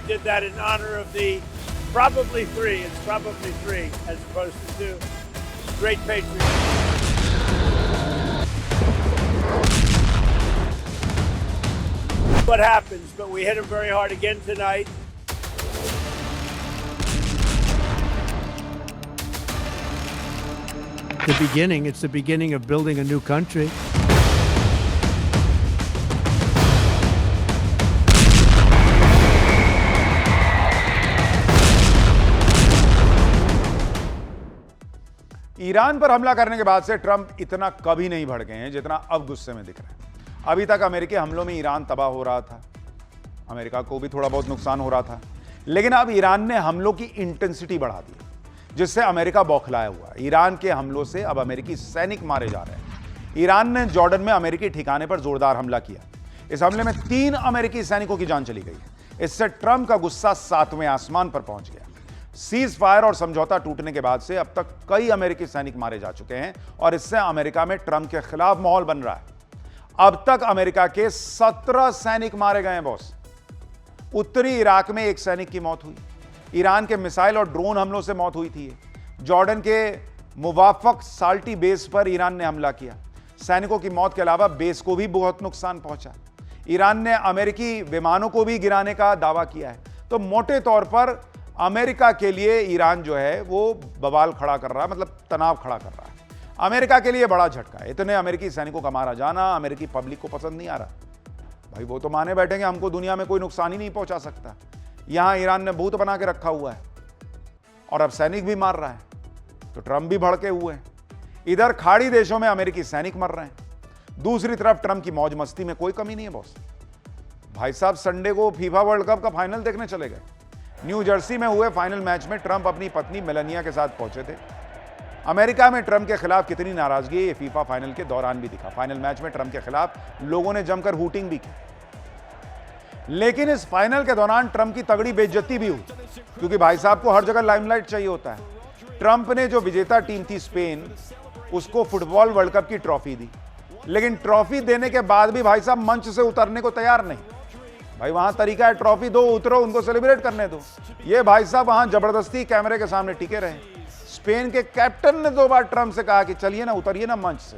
[SPEAKER 22] Did that in honor of the probably three as opposed to two great patriots. What happens, but we hit him very hard again tonight. It's the beginning of building a new country.
[SPEAKER 1] Iran पर हमला करने के बाद से ट्रंप इतना कभी नहीं भड़के गए हैं जितना अब गुस्से में दिख रहे हैं। अभी तक अमेरिकी हमलों में ईरान तबाह हो रहा था, अमेरिका को भी थोड़ा बहुत नुकसान हो रहा था, लेकिन अब ईरान ने हमलों की इंटेंसिटी बढ़ा दी, जिससे अमेरिका बौखलाया हुआ है। ईरान के हमलों से अब अमेरिकी सैनिक मारे जा रहे हैं। ईरान ने जॉर्डन में अमेरिकी ठिकाने पर जोरदार हमला किया। इस हमले में 3 अमेरिकी सैनिकों की जान चली गई है। इससे ट्रंप का गुस्सा 7वें आसमान पर पहुंच गया। सीज फायर और समझौता टूटने के बाद से अब तक कई अमेरिकी सैनिक मारे जा चुके हैं और इससे अमेरिका में ट्रंप के खिलाफ माहौल बन रहा है। अब तक अमेरिका के 17 सैनिक मारे गए हैं बॉस। उत्तरी इराक में 1 सैनिक की मौत हुई। ईरान के मिसाइल और ड्रोन हमलों से मौत हुई थी। जॉर्डन के मुवाफक साल्टी बेस पर ईरान ने हमला किया। सैनिकों की मौत के अलावा बेस को भी बहुत नुकसान पहुंचा। ईरान ने अमेरिकी विमानों को भी गिराने का दावा किया है। तो मोटे तौर पर अमेरिका के लिए ईरान जो है वो बवाल खड़ा कर रहा है, मतलब तनाव खड़ा कर रहा है। अमेरिका के लिए बड़ा झटका है। इतने अमेरिकी सैनिकों का मारा जाना अमेरिकी पब्लिक को पसंद नहीं आ रहा। भाई वो तो माने बैठेंगे हमको दुनिया में कोई नुकसान ही नहीं पहुंचा सकता। यहां ईरान ने भूत बना के रखा हुआ है और अब सैनिक भी मार रहा है, तो ट्रंप भी भड़के हुए हैं। इधर खाड़ी देशों में अमेरिकी सैनिक मर रहे हैं, दूसरी तरफ ट्रंप की मौज मस्ती में कोई कमी नहीं है बॉस। भाई साहब संडे को फीफा वर्ल्ड कप का फाइनल देखने चले गए। न्यू जर्सी में हुए फाइनल मैच में ट्रंप अपनी पत्नी मेलानिया के साथ पहुंचे थे। अमेरिका में ट्रंप के खिलाफ कितनी नाराजगी ये फीफा फाइनल के दौरान भी दिखा। फाइनल मैच में ट्रंप के खिलाफ लोगों ने जमकर हूटिंग भी की, लेकिन इस फाइनल के दौरान ट्रंप की तगड़ी बेइज्जती भी हुई, क्योंकि भाई साहब को हर जगह लाइमलाइट चाहिए होता है। ट्रंप ने जो विजेता टीम थी स्पेन, उसको फुटबॉल वर्ल्ड कप की ट्रॉफी दी, लेकिन ट्रॉफी देने के बाद भी भाई साहब मंच से उतरने को तैयार नहीं। भाई वहां तरीका है ट्रॉफी दो, उतरो, उनको सेलिब्रेट करने दो। ये भाई साहब वहां जबरदस्ती कैमरे के सामने टिके रहे। स्पेन के कैप्टन ने 2 बार ट्रंप से कहा कि चलिए ना, उतरिए ना मंच से।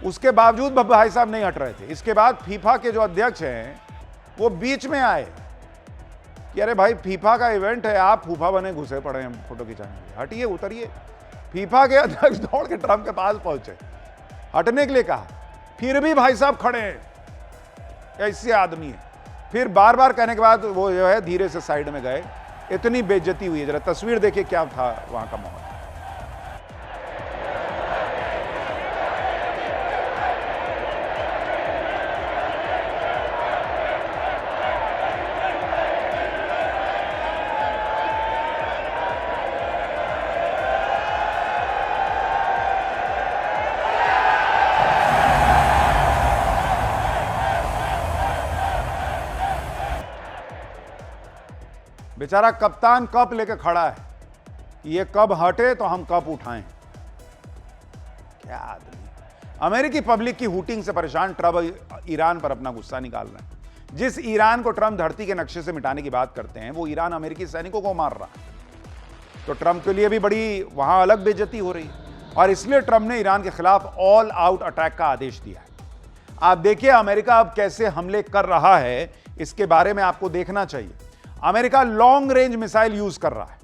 [SPEAKER 1] उसके बावजूद भाई साहब नहीं हट रहे थे। इसके बाद फीफा के जो अध्यक्ष हैं वो बीच में आए कि अरे भाई फीफा का इवेंट है, आप फूफा बने घुसे पड़े हैं फोटो खिंचाने, हटिए उतरिए। फीफा के अध्यक्ष दौड़ के ट्रंप के पास पहुंचे, हटने के लिए कहा, फिर भी भाई साहब खड़े हैं, ऐसे आदमी है। फिर बार बार कहने के बाद वो जो है धीरे से साइड में गए। इतनी बेइज्जती हुई है। जरा तस्वीर देखिए क्या था वहां का माहौल। बेचारा कप्तान कप लेके खड़ा है, ये कब हटे तो हम कप उठाएं। क्या आदमी। अमेरिकी पब्लिक की हूटिंग से परेशान ट्रम्प ईरान पर अपना गुस्सा निकाल रहे हैं। जिस ईरान को ट्रम्प धरती के नक्शे से मिटाने की बात करते हैं, वो ईरान अमेरिकी सैनिकों को मार रहा है। तो ट्रम्प के लिए भी बड़ी वहां अलग बेइज्जती हो रही है, और इसलिए ट्रम्प ने ईरान के खिलाफ ऑल आउट अटैक का आदेश दिया है। आप देखिए अमेरिका अब कैसे हमले कर रहा है, इसके बारे में आपको देखना चाहिए। America long range missile use कर रहा है,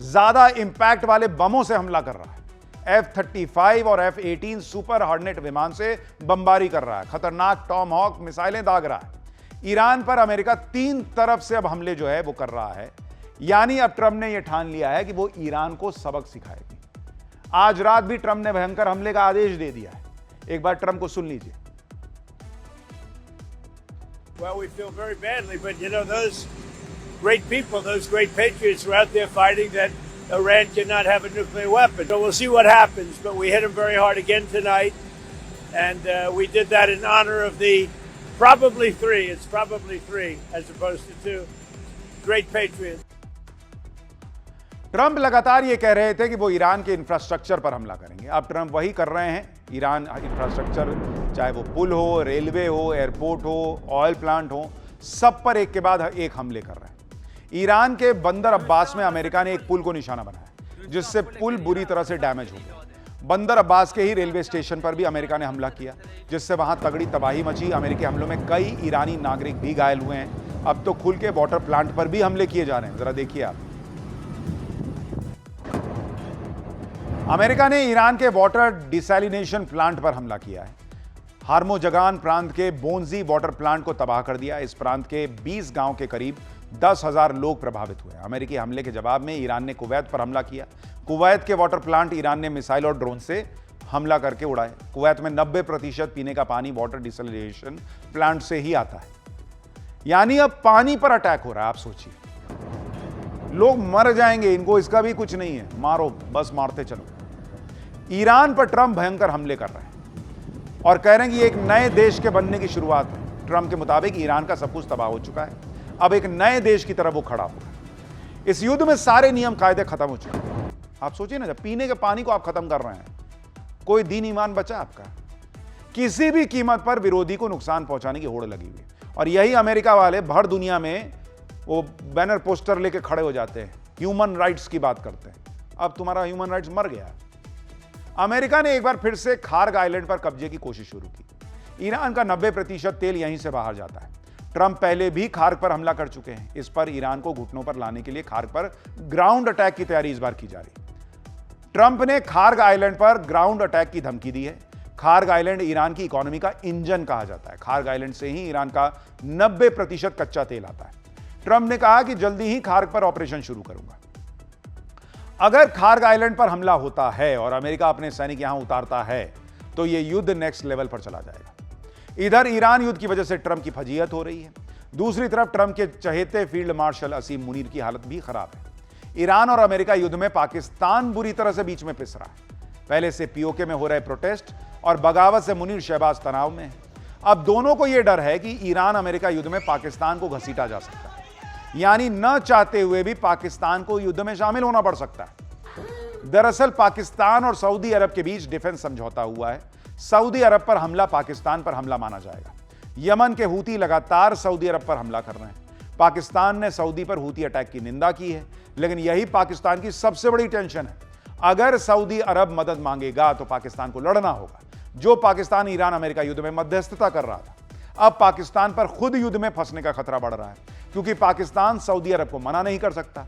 [SPEAKER 1] ज्यादा इंपैक्ट वाले बमों से हमला कर रहा है। F-35 और F-18 सुपर हॉर्नेट विमान से बमबारी कर रहा है, खतरनाक टॉम हॉक मिसाइलें दाग रहा है। ईरान पर अमेरिका 3 तरफ से अब हमले जो है वो कर रहा है। यानी अब ट्रम्प ने यह ठान लिया है कि वो ईरान को सबक सिखाएगी। आज रात भी ट्रम्प ने भयंकर हमले का आदेश दे दिया है। एक बार ट्रम्प को सुन लीजिए।
[SPEAKER 2] Well, we feel very badly, but you know, those great people, those great patriots were out there fighting that Iran cannot have a nuclear weapon. So we'll see what happens, but we hit them very hard again tonight, and we did that in honor of the probably 3, it's probably 3 as opposed to 2, great patriots.
[SPEAKER 1] Trump लगातार ये कह रहे थे कि वो ईरान के इंफ्रास्ट्रक्चर पर हमला करेंगे। अब ट्रम्प वही कर रहे हैं। ईरान इंफ्रास्ट्रक्चर, चाहे वो पुल हो, रेलवे हो, एयरपोर्ट हो, ऑयल प्लांट हो, सब पर एक के बाद एक हमले कर रहे हैं। ईरान के बंदर अब्बास में अमेरिका ने एक पुल को निशाना बनाया, जिससे पुल बुरी तरह से डैमेज हो गया। बंदर अब्बास के ही रेलवे स्टेशन पर भी अमेरिका ने हमला किया, जिससे वहां तगड़ी तबाही मची। अमेरिकी हमलों में कई ईरानी नागरिक भी घायल हुए हैं। अब तो खुल के वाटर प्लांट पर भी हमले किए जा रहे हैं। जरा देखिए आप। अमेरिका ने ईरान के वाटर डिसैलिनेशन प्लांट पर हमला किया है। हार्मोजगान प्रांत के बोंजी वाटर प्लांट को तबाह कर दिया। इस प्रांत के 20 गांव के करीब 10,000 लोग प्रभावित हुए। अमेरिकी हमले के जवाब में ईरान ने कुवैत पर हमला किया। कुवैत के वाटर प्लांट ईरान ने मिसाइल और ड्रोन से हमला करके उड़ाए। कुवैत में 90% पीने का पानी वाटर डिसैलिनेशन प्लांट से ही आता है। यानी अब पानी पर अटैक हो रहा है। आप सोचिए, लोग मर जाएंगे, इनको इसका भी कुछ नहीं है, मारो, बस मारते चलो। ईरान पर ट्रम्प भयंकर हमले कर रहे हैं और कह रहे हैं कि एक नए देश के बनने की शुरुआत है। ट्रम्प के मुताबिक ईरान का सब कुछ तबाह हो चुका है, अब एक नए देश की तरफ वो खड़ा होगा। इस युद्ध में सारे नियम कायदे खत्म हो चुके हैं। आप सोचिए ना, जब पीने के पानी को आप खत्म कर रहे हैं, कोई दीन ईमान बचा आपका? किसी भी कीमत पर विरोधी को नुकसान पहुंचाने की होड़ लगी हुई। और यही अमेरिका वाले भर दुनिया में वो बैनर पोस्टर लेके खड़े हो जाते हैं, ह्यूमन राइट्स की बात करते हैं। अब तुम्हारा ह्यूमन राइट्स मर गया। अमेरिका ने एक बार फिर से खार्ग आइलैंड पर कब्जे की कोशिश शुरू की। ईरान का 90% तेल यहीं से बाहर जाता है। ट्रम्प पहले भी खार्ग पर हमला कर चुके हैं। इस पर ईरान को घुटनों पर लाने के लिए खार्ग पर ग्राउंड अटैक की तैयारी इस बार की जा रही है। ट्रम्प ने खार्ग आइलैंड पर ग्राउंड अटैक की धमकी दी है। खार्ग आइलैंड ईरान की इकोनॉमी का इंजन कहा जाता है। खार्ग आइलैंड से ही ईरान का 90% कच्चा तेल आता है। ट्रम्प ने कहा कि जल्दी ही खार्ग पर ऑपरेशन शुरू करूंगा। अगर खार्ग आइलैंड पर हमला होता है और अमेरिका अपने सैनिक यहां उतारता है, तो यह युद्ध नेक्स्ट लेवल पर चला जाएगा। इधर ईरान युद्ध की वजह से ट्रम्प की फजीहत हो रही है। दूसरी तरफ ट्रम्प के चहेते फील्ड मार्शल असीम मुनीर की हालत भी खराब है। ईरान और अमेरिका युद्ध में पाकिस्तान बुरी तरह से बीच में पिस रहा है। पहले से पीओके में हो रहे प्रोटेस्ट और बगावत से मुनीर शहबाज तनाव में है। अब दोनों को यह डर है कि ईरान अमेरिका युद्ध में पाकिस्तान को घसीटा जा सकता है, यानी न चाहते हुए भी पाकिस्तान को युद्ध में शामिल होना पड़ सकता है। दरअसल पाकिस्तान और सऊदी अरब के बीच डिफेंस समझौता हुआ है। सऊदी अरब पर हमला पाकिस्तान पर हमला माना जाएगा। यमन के हूती लगातार सऊदी अरब पर हमला कर रहे हैं। पाकिस्तान ने सऊदी पर हूती अटैक की निंदा की है, लेकिन यही पाकिस्तान की सबसे बड़ी टेंशन है। अगर सऊदी अरब मदद मांगेगा तो पाकिस्तान को लड़ना होगा, जो पाकिस्तान ईरान अमेरिका युद्ध में मध्यस्थता कर रहा था। अब पाकिस्तान पर खुद युद्ध में फंसने का खतरा बढ़ रहा है, क्योंकि पाकिस्तान सऊदी अरब को मना नहीं कर सकता।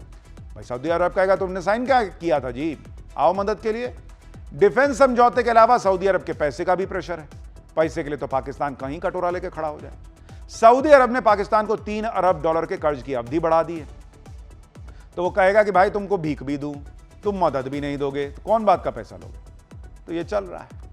[SPEAKER 1] भाई सऊदी अरब कहेगा तुमने साइन क्या किया था जी, आओ मदद के लिए। डिफेंस समझौते के अलावा सऊदी अरब के पैसे का भी प्रेशर है। पैसे के लिए तो पाकिस्तान कहीं कटोरा लेके खड़ा हो जाए। सऊदी अरब ने पाकिस्तान को $3 अरब के कर्ज की अवधि बढ़ा दी है। तो वो कहेगा कि भाई तुमको भीख भी दूं, तुम मदद भी नहीं दोगे, तो कौन बात का पैसा लोगे? तो ये चल रहा है।